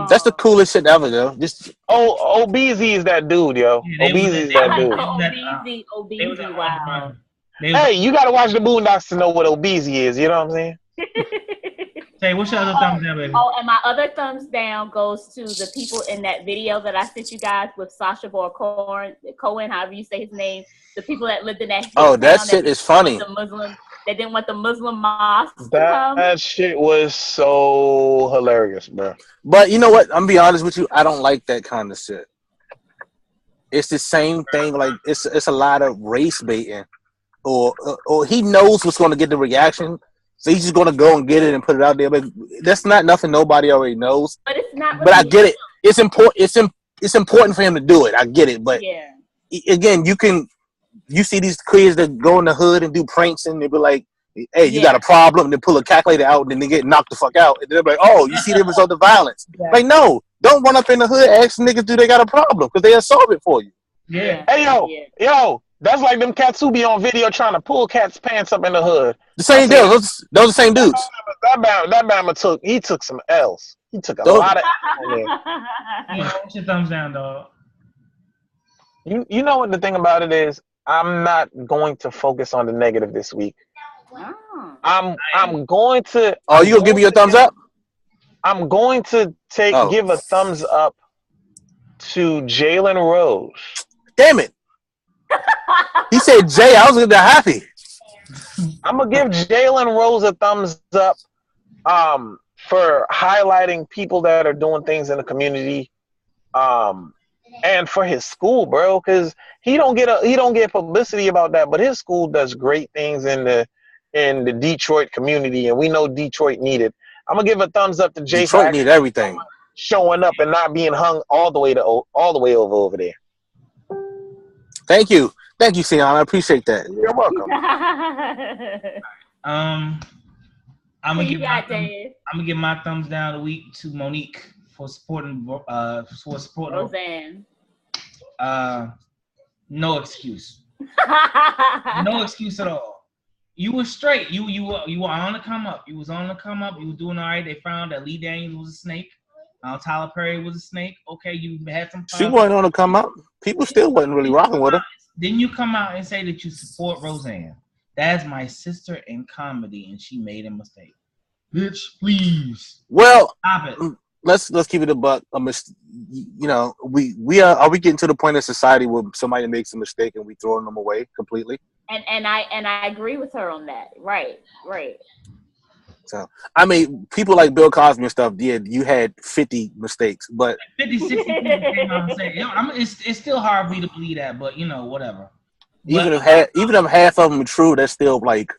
That's the coolest shit ever, though. Just
OBZ is that dude, yo. OBZ is that dude.
OBZ, wow.
Hey, you gotta watch the Boondocks to know what obesity is. You know what I'm saying?
Hey, what's your other thumbs down, baby?
Oh, and my other thumbs down goes to the people in that video that I sent you guys with Sacha Baron Cohen, however you say his name. The people that lived in that
that shit is funny.
They didn't want the Muslim mosque to come.
That shit was so hilarious, bro.
But you know what? I'm gonna be honest with you. I don't like that kind of shit. It's the same thing. Like it's a lot of race baiting, or he knows what's going to get the reaction, so he's just going to go and get it and put it out there. But that's not nothing nobody already knows.
But it's not. Really
but I get it. It's important. It's important for him to do it. I get it. But again, you see these kids that go in the hood and do pranks, and they be like, "Hey, you got a problem?" And they pull a calculator out, and then they get knocked the fuck out. And they're like, "Oh, you see the result of violence?" Yeah. Like, no, don't run up in the hood, ask niggas do they got a problem, because they'll solve it for you.
Yeah. Hey, yo, that's like them cats who be on video trying to pull cats' pants up in the hood.
The same deal. Those are the same dudes.
That Bama took some L's. He took a lot of L's.
What's your thumbs down, dog?
You know what the thing about it is? I'm not going to focus on the negative this week. I'm going to.
Oh, you gonna give me your thumbs up?
I'm going to give a thumbs up to Jalen Rose.
Damn it! He said Jay. I was gonna be happy.
I'm gonna give Jalen Rose a thumbs up for highlighting people that are doing things in the community, and for his school, bro, because he don't get publicity about that, but his school does great things in the Detroit community, and we know Detroit needed. I'm gonna give a thumbs up to Jay.
Detroit need everything.
Showing up and not being hung all the way over there.
Thank you, Sion. I appreciate that.
You're welcome.
I'm gonna give my thumbs down a week to Monique for supporting
Roseanne.
No excuse. No excuse at all. You were straight. You were on the come up. You was on the come up. You were doing all right. They found that Lee Daniels was a snake. Tyler Perry was a snake. Okay, you had some.
She wasn't on the come up. People still wasn't really rocking with her.
Then you come out and say that you support Roseanne. That's my sister in comedy, and she made a mistake. Bitch, please.
Well,
stop it.
Let's keep it a buck. You know, are we getting to the point in society where somebody makes a mistake and we throwing them away completely?
And I agree with her on that. Right.
So, I mean, people like Bill Cosby and stuff, yeah, you had 50 mistakes, but
50, 60 people came out and said, it's still hard for me to believe that, but whatever.
Even if half of them are true, that's still like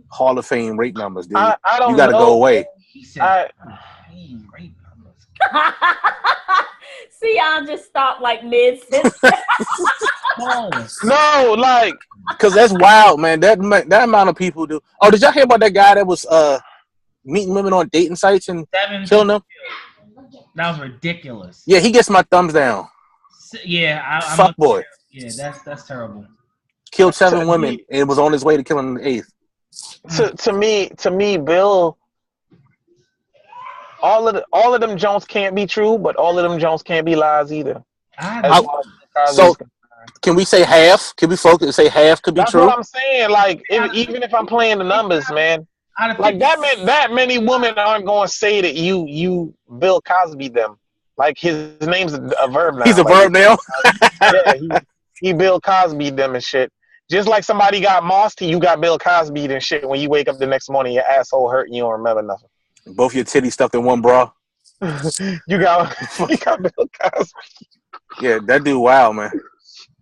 Hall of Fame rate numbers, dude.
I don't
you got to go away.
He said, Fame rate numbers.
See, I'll just stop like mid-sentence.
No, like, because that's wild, man. That amount of people do. Oh, did y'all hear about that guy that was meeting women on dating sites and killing them?
That was ridiculous.
Yeah, he gets my thumbs down.
Yeah,
fuck boy.
Yeah, that's terrible.
Killed 7 women and was on his way to killing the 8th.
To me, Bill. All of them Jones can't be true, but all of them Jones can't be lies either.
So, can we say half? Can we focus and say half could be
That's
true?
That's what I'm saying. Like, even if I'm playing the numbers, man, like that many women aren't going to say that you Bill Cosby them. Like his name's a verb now.
He's a verb now.
Yeah, he Bill Cosby them and shit. Just like somebody got mossed, you got Bill Cosby and shit. When you wake up the next morning, your asshole hurt and you don't remember nothing.
Both your titties stuffed in one bra.
you got Bill Cosby.
Yeah, that dude wild, man.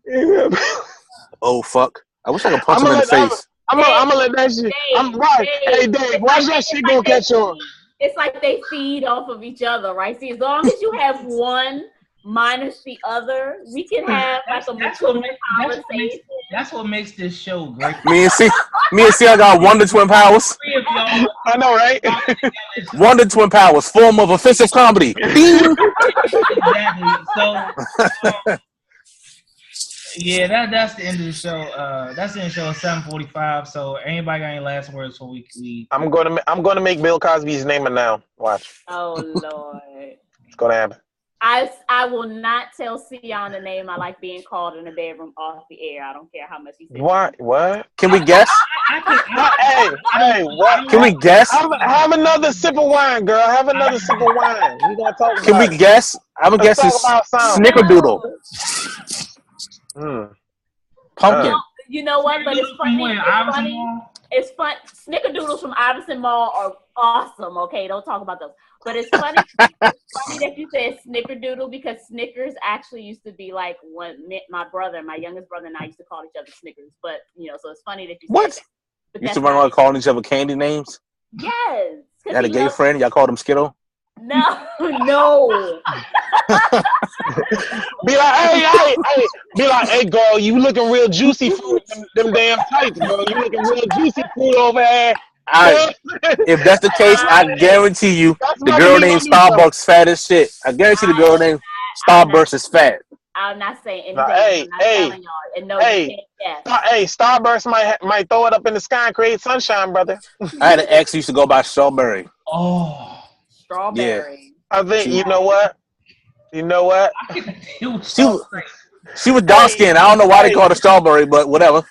Yeah.
Oh fuck! I wish I could punch him in the face.
I'm gonna let that shit. Hey Dave, watch that shit go catch on.
It's like they feed off of each other, right? See, as long as you have one minus the other, we can have like a mature conversation.
That's what makes this show great.
Me and C, I got Wonder Twin Powers.
I know, right?
Wonder Twin Powers, form of offensive comedy.
Exactly. So yeah, that's the end of the show. That's the end of the show at 7:45. So anybody got any last words before we?
I'm gonna make Bill Cosby's name a noun. Watch.
Oh Lord.
It's gonna happen.
I will not tell Sion the name I like being called in the bedroom off the air. I don't care how much he says.
What?
Can we guess?
Hey, what?
Can we guess?
Have another sip of wine, girl. Have another sip of wine. We gonna talk about
Can we guess? I'm gonna guess it's Snickerdoodle. Pumpkin.
You know what? But it's funny. It's fun. Snickerdoodles from Iverson Mall are awesome. Okay, don't talk about those. But it's funny. It's funny that you said Snickerdoodle because Snickers actually used to be like when my youngest brother, and I used to call each other Snickers. But so it's funny that you said
what?
That.
You used to run around calling each other candy names.
Yes.
You had a gay friend. Y'all called him Skittle.
No.
Be like, hey, girl, you looking real juicy food. Them damn tights, girl. You looking real juicy food over there.
If that's the case, I guarantee you the girl named Starbucks fat as shit. I guarantee the girl named Starburst is fat.
I'm not saying anything.
Hey, Starburst might throw it up in the sky and create sunshine, brother.
I had an ex who used to go by Strawberry.
Oh,
Strawberry.
Yeah. I think you know what.
She was dark skinned. I don't know why they called her Strawberry, but whatever.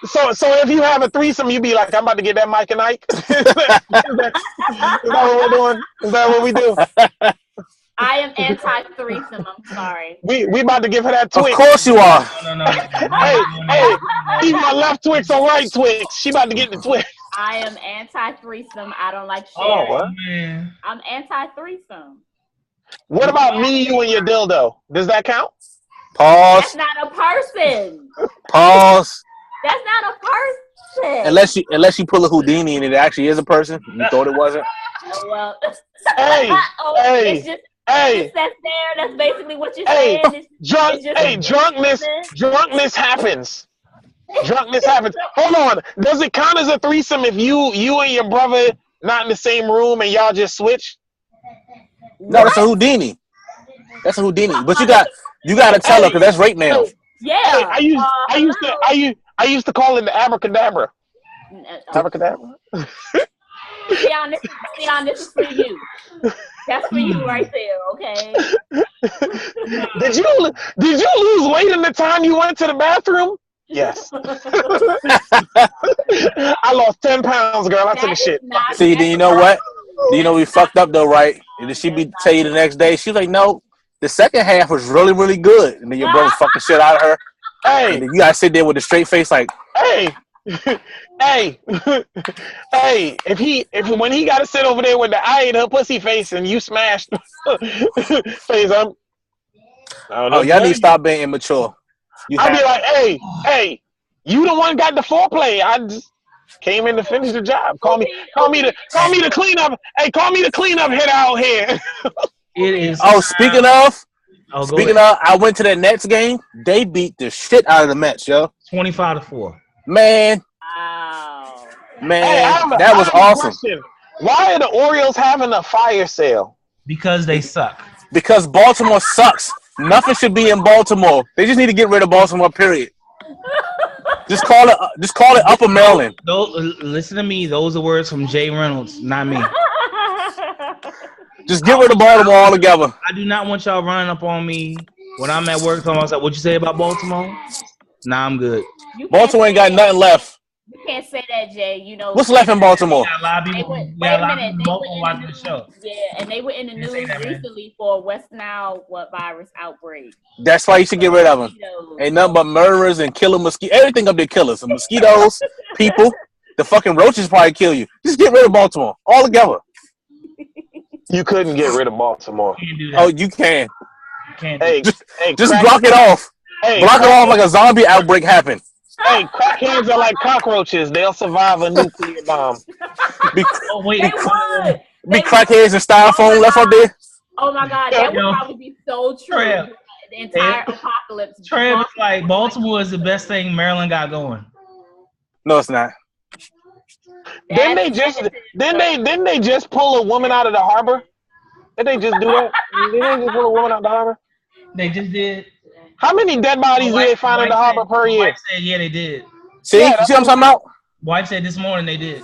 So if you have a threesome, you be like, I'm about to get that Mike and Ike. Is that what we're doing? Is that what we do?
I am anti-threesome. I'm sorry.
We about to give her that Twix.
Of course you are.
No.
Hey, he's my left Twix or right Twix. She about to get the Twix.
I am anti-threesome. I don't like sharing.
Oh, what?
Man.
I'm anti-threesome.
What about me, you, and your dildo? Does that count?
Pause.
That's not a person.
Pause.
That's not a person.
Unless you pull a Houdini and it actually is a person. You thought it wasn't?
Oh, well.
Hey.
That's there. That's basically what you're saying.
Drunkenness happens. Drunkenness happens. Hold on. Does it count as a threesome if you and your brother not in the same room and y'all just switch?
No, that's a Houdini. That's a Houdini. But you got to tell her because that's rape now.
Yeah.
Hey, I used to call it the abracadabra. Abracadabra.
This is for you. That's for you right there, okay?
Did you lose weight in the time you went to the bathroom? Yes. I lost 10 pounds, girl. I took a shit.
See, then you know what? You know we fucked up though, right? And then she be tell you the next day. She's like, no, the second half was really, really good. And then your brother fucking shit out of her. Hey, and then you gotta sit there with a straight face, like,
hey. When he gotta sit over there with the I ate her pussy face and you smashed face up.
Oh, y'all need to stop being immature.
I'll be like, hey, you the one got the foreplay. I just came in to finish the job. Call me the cleanup. Hey, call me the cleanup head out here.
It is.
Oh, speaking of, I went to that Nets game. They beat the shit out of the Mets, yo.
25-4.
Man.
Wow.
Man, that was awesome.
Why are the Orioles having a fire sale?
Because they suck.
Because Baltimore sucks. Nothing should be in Baltimore. They just need to get rid of Baltimore, period. Just call it Upper Maryland.
Listen to me. Those are words from Jay Reynolds, not me.
Just get rid of Baltimore altogether.
I do not want y'all running up on me when I'm at work talking about what you say about Baltimore. Nah, I'm good.
Baltimore ain't got nothing left.
You can't say that, Jay. You know
what's left in Baltimore?
A lot of people watching the show.
Yeah, and they were in the news recently for West Nile virus outbreak.
That's why you should get rid of them. Ain't nothing but murderers and killer mosquitoes. Everything up there killers. The mosquitoes, people, the fucking roaches probably kill you. Just get rid of Baltimore altogether.
You couldn't get rid of Baltimore.
Oh, you can.
Hey,
just block it off. Block it off like a zombie outbreak happened.
Hey, crackheads are like cockroaches. They'll survive a nuclear bomb.
Be
crackheads
and styrofoam left up there?
Oh my God, that would probably be so true. The entire apocalypse.
Trev, it's like Baltimore is the best thing Maryland got going.
No, it's not.
Didn't they just pull a woman out of the harbor? Did they just do that? Did they just pull a woman out of the harbor?
They just did.
How many dead bodies do they find in the harbor per year?
Wife said, yeah, they did.
See what I'm talking about?
Wife said this morning they did.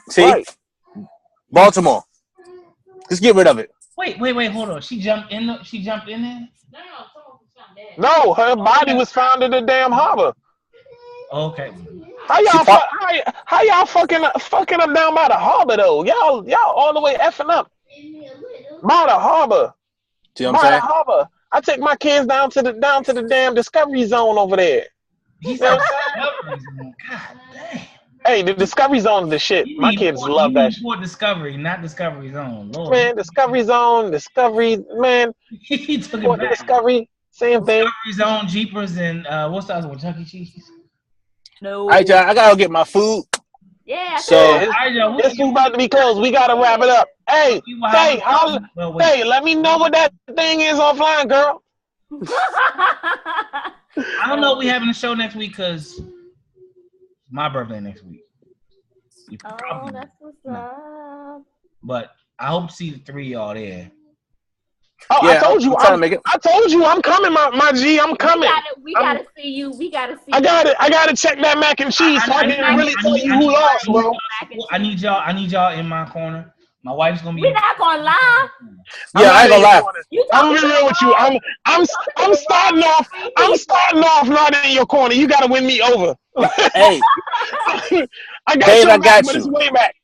See? Right. Baltimore. Just get rid of it.
Wait, hold on. She jumped in there?
No, her body was found in the damn harbor.
Okay.
How y'all fucking up down by the harbor though? Y'all all the way effing up by the harbor.
See what I'm saying?
The harbor. I take my kids down to the damn Discovery Zone over there.
He's
You know
like,
what I'm saying?
God damn.
Hey, the Discovery Zone is the shit. My kids love that shit.
Discovery, not Discovery Zone. Lord.
Man, Discovery Zone, man.
He took it back.
Discovery, same thing.
Discovery Zone, Jeepers, and what's the other one? Chuck E. Cheese.
No.
All right, y'all. I gotta get my food.
Yeah.
So
this food about to be closed. We gotta wrap it up. Hey, let me know what that thing is offline, girl.
I don't know if we having a show next week because my birthday next week.
Oh, that's what's up.
But I hope to see the three of y'all there.
Oh,
yeah,
I told you.
I'm trying to make it.
I told you I'm coming, my G. I'm coming.
We gotta see you. We gotta see.
I gotta check that mac and cheese. So I can really tell you who lost, bro.
I need y'all in my corner. My wife's gonna be.
We're not gonna lie.
Yeah, I ain't gonna lie.
I'm gonna be real with you. I'm starting off. I'm starting off not in your corner. You gotta win me over.
Hey,
I got
Dave,
you.
I got
but
you.
It's way back.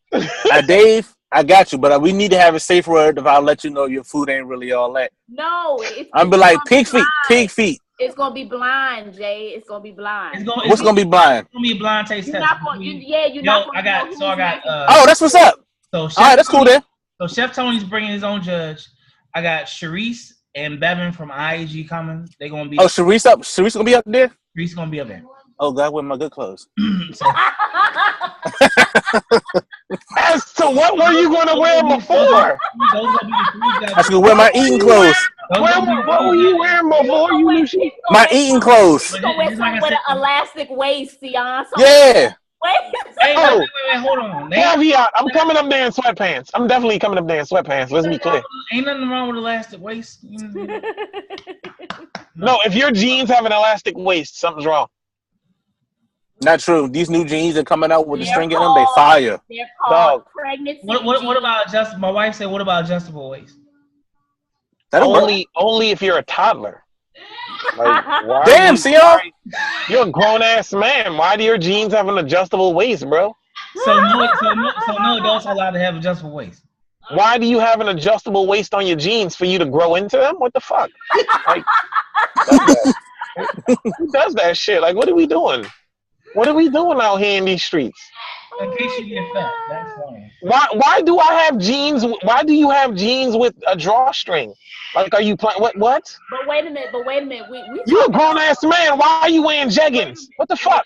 Dave, I got you, but we need to have a safe word if I'll let you know your food ain't really all that.
No,
I'm be like pig feet.
It's gonna be blind, Jay. It's gonna be blind.
What's gonna be blind?
It's gonna be a blind taste test.
You're not gonna
I got.
Oh, that's what's up.
So
all right, that's cool then.
So Chef Tony's bringing his own judge. I got Sharice and Bevan from IAG coming. They're gonna be.
Oh, Sharice up. Sharice gonna be up there.
Sharice gonna be up there.
Oh God, with my good clothes.
As to what were you gonna wear before?
I should wear my eating clothes.
What were you wearing before?
My eating clothes.
You gonna wear something with an elastic waist, Sion.
Yeah.
Wait, hold on.
Caveat, I'm coming up there in sweatpants. I'm definitely coming up there in sweatpants. Let's be clear.
Ain't nothing wrong with elastic waist.
No, if your jeans have an elastic waist, something's wrong.
Not true. These new jeans are coming out with the string in them. They fire.
They're called pregnancy.
What about adjustable? My wife said, "What about adjustable waist?"
Only if you're a toddler. Like,
damn, Sion.
You're a grown ass man. Why do your jeans have an adjustable waist, bro?
So no adults are allowed to have adjustable waist.
Why do you have an adjustable waist on your jeans for you to grow into them? What the fuck? Like, who does that shit? Like, what are we doing? What are we doing out here in these streets?
In case you get fat, that's fine.
Why do I have jeans? Why do you have jeans with a drawstring? Like, are you playing what?
But wait a minute. We
you a grown ass man. Why are you wearing jeggings? What the fuck?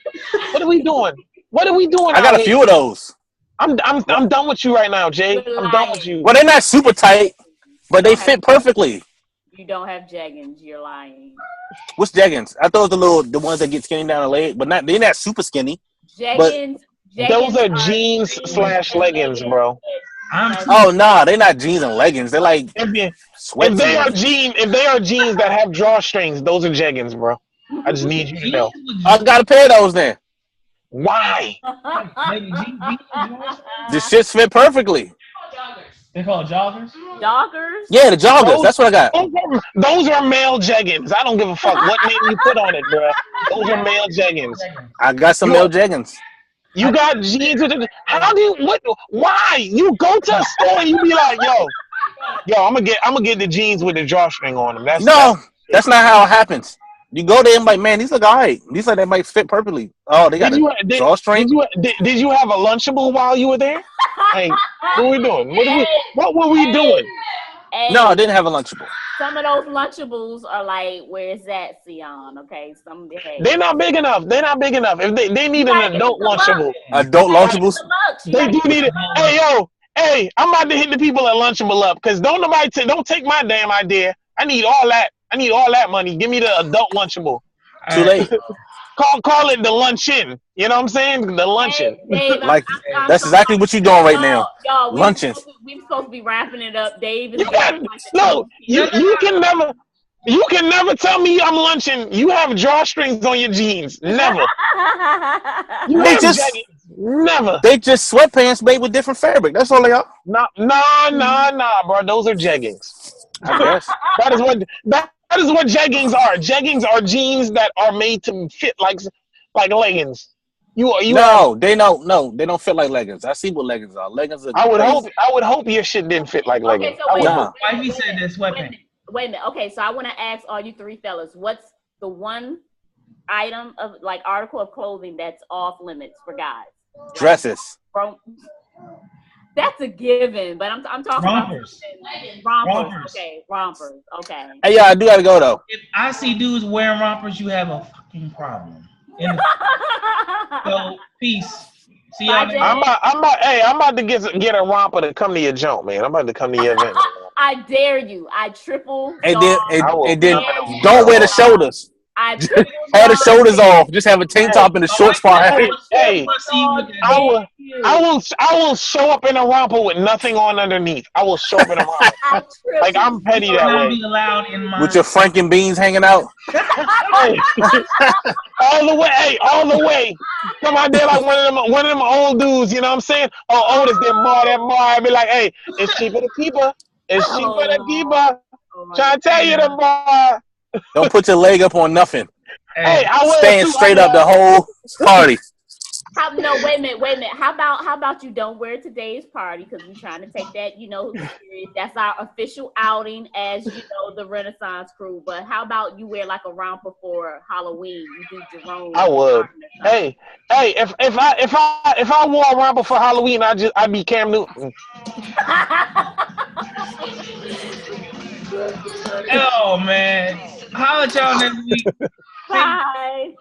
What are we doing? I
got a few of those.
I'm done with you right now, Jay. I'm done with you.
Well, they're not super tight, but they fit perfectly.
You don't have jeggings. You're lying.
What's jeggings? I thought the ones that get skinny down the leg, but they're not super skinny.
Jeggings.
Those are jeans / leggings, bro.
Oh no, they're not jeans and leggings. They're like
if they are jeans that have drawstrings, those are jeggings, bro. I just need you to know.
I got a pair of those then.
Why?
The shits fit perfectly.
They call joggers?
Joggers?
Yeah, the joggers. That's what I got.
Those are male jeggings. I don't give a fuck what name you put on it, bro. Those are male jeggings.
I got some male jeggings.
You got jeans with it. Why? You go to a store and you be like, yo, I'm gonna get the jeans with the drawstring on them. That's
not how it happens. You go there and like, man, these look all right. These like they might fit perfectly. Oh, they got a drawstring.
Did you have a Lunchable while you were there? Like, what were we doing? What were we doing?
No, I didn't have a Lunchable.
Some of those Lunchables are like, where's that, Sion? Okay,
they're not big enough. If they need an adult Lunchable.
Adult Lunchables.
They do need it. Hey, I'm about to hit the people at Lunchable up because don't take my damn idea. I need all that money. Give me the adult Lunchable.
Too late.
Call it the luncheon. You know what I'm saying? The luncheon.
Dave,
like that's exactly what you're doing right now. Luncheon.
We're supposed to be wrapping it up, Dave.
You can never tell me I'm lunching. You have drawstrings on your jeans. Never. Never.
They just sweatpants made with different fabric. That's all they are.
Nah, bro. Those are jeggings.
I guess.
That is what jeggings are. Jeggings are jeans that are made to fit like leggings. They don't fit like leggings. I see what leggings are. Leggings are I would
crazy.
hope your shit didn't fit like leggings.
Okay, so
why he said this sweatpants?
Wait a minute. Okay, so I want to ask all you three fellas, what's the one item of like article of clothing that's off limits for guys?
Dresses.
That's a given, but I'm talking
rompers.
About rompers. Okay, rompers. Okay.
Hey, yeah, I do gotta go though.
If I see dudes wearing rompers, you have a fucking problem. So peace. See y'all.
I'm about to get a romper to come to your joint, man. I'm about to come to your event.
I dare you. I triple.
And then don't wear the shoulders.
I
have the shoulders off. Just have a tank top and the shorts part.
Hey, I will show up in a romper with nothing on underneath. I will show up in a romper. Like I'm petty that way.
With
your Franken beans hanging out.
Hey. all the way. Come out there like one of them old dudes. You know what I'm saying? Oh, oldest that bar. I be like, hey, it's cheaper to keep her. It's cheaper to keep her. Trying to tell you the bar.
Don't put your leg up on nothing.
Hey,
stand straight up the whole party.
Wait a minute. How about you don't wear today's party because we're trying to take that, serious. That's our official outing as the Renaissance crew. But how about you wear like a romper for Halloween? You do Jerome.
I would. Hey, if I wore a romper for Halloween, I'd be Cam Newton.
Oh man. Holla at y'all next week.
Bye.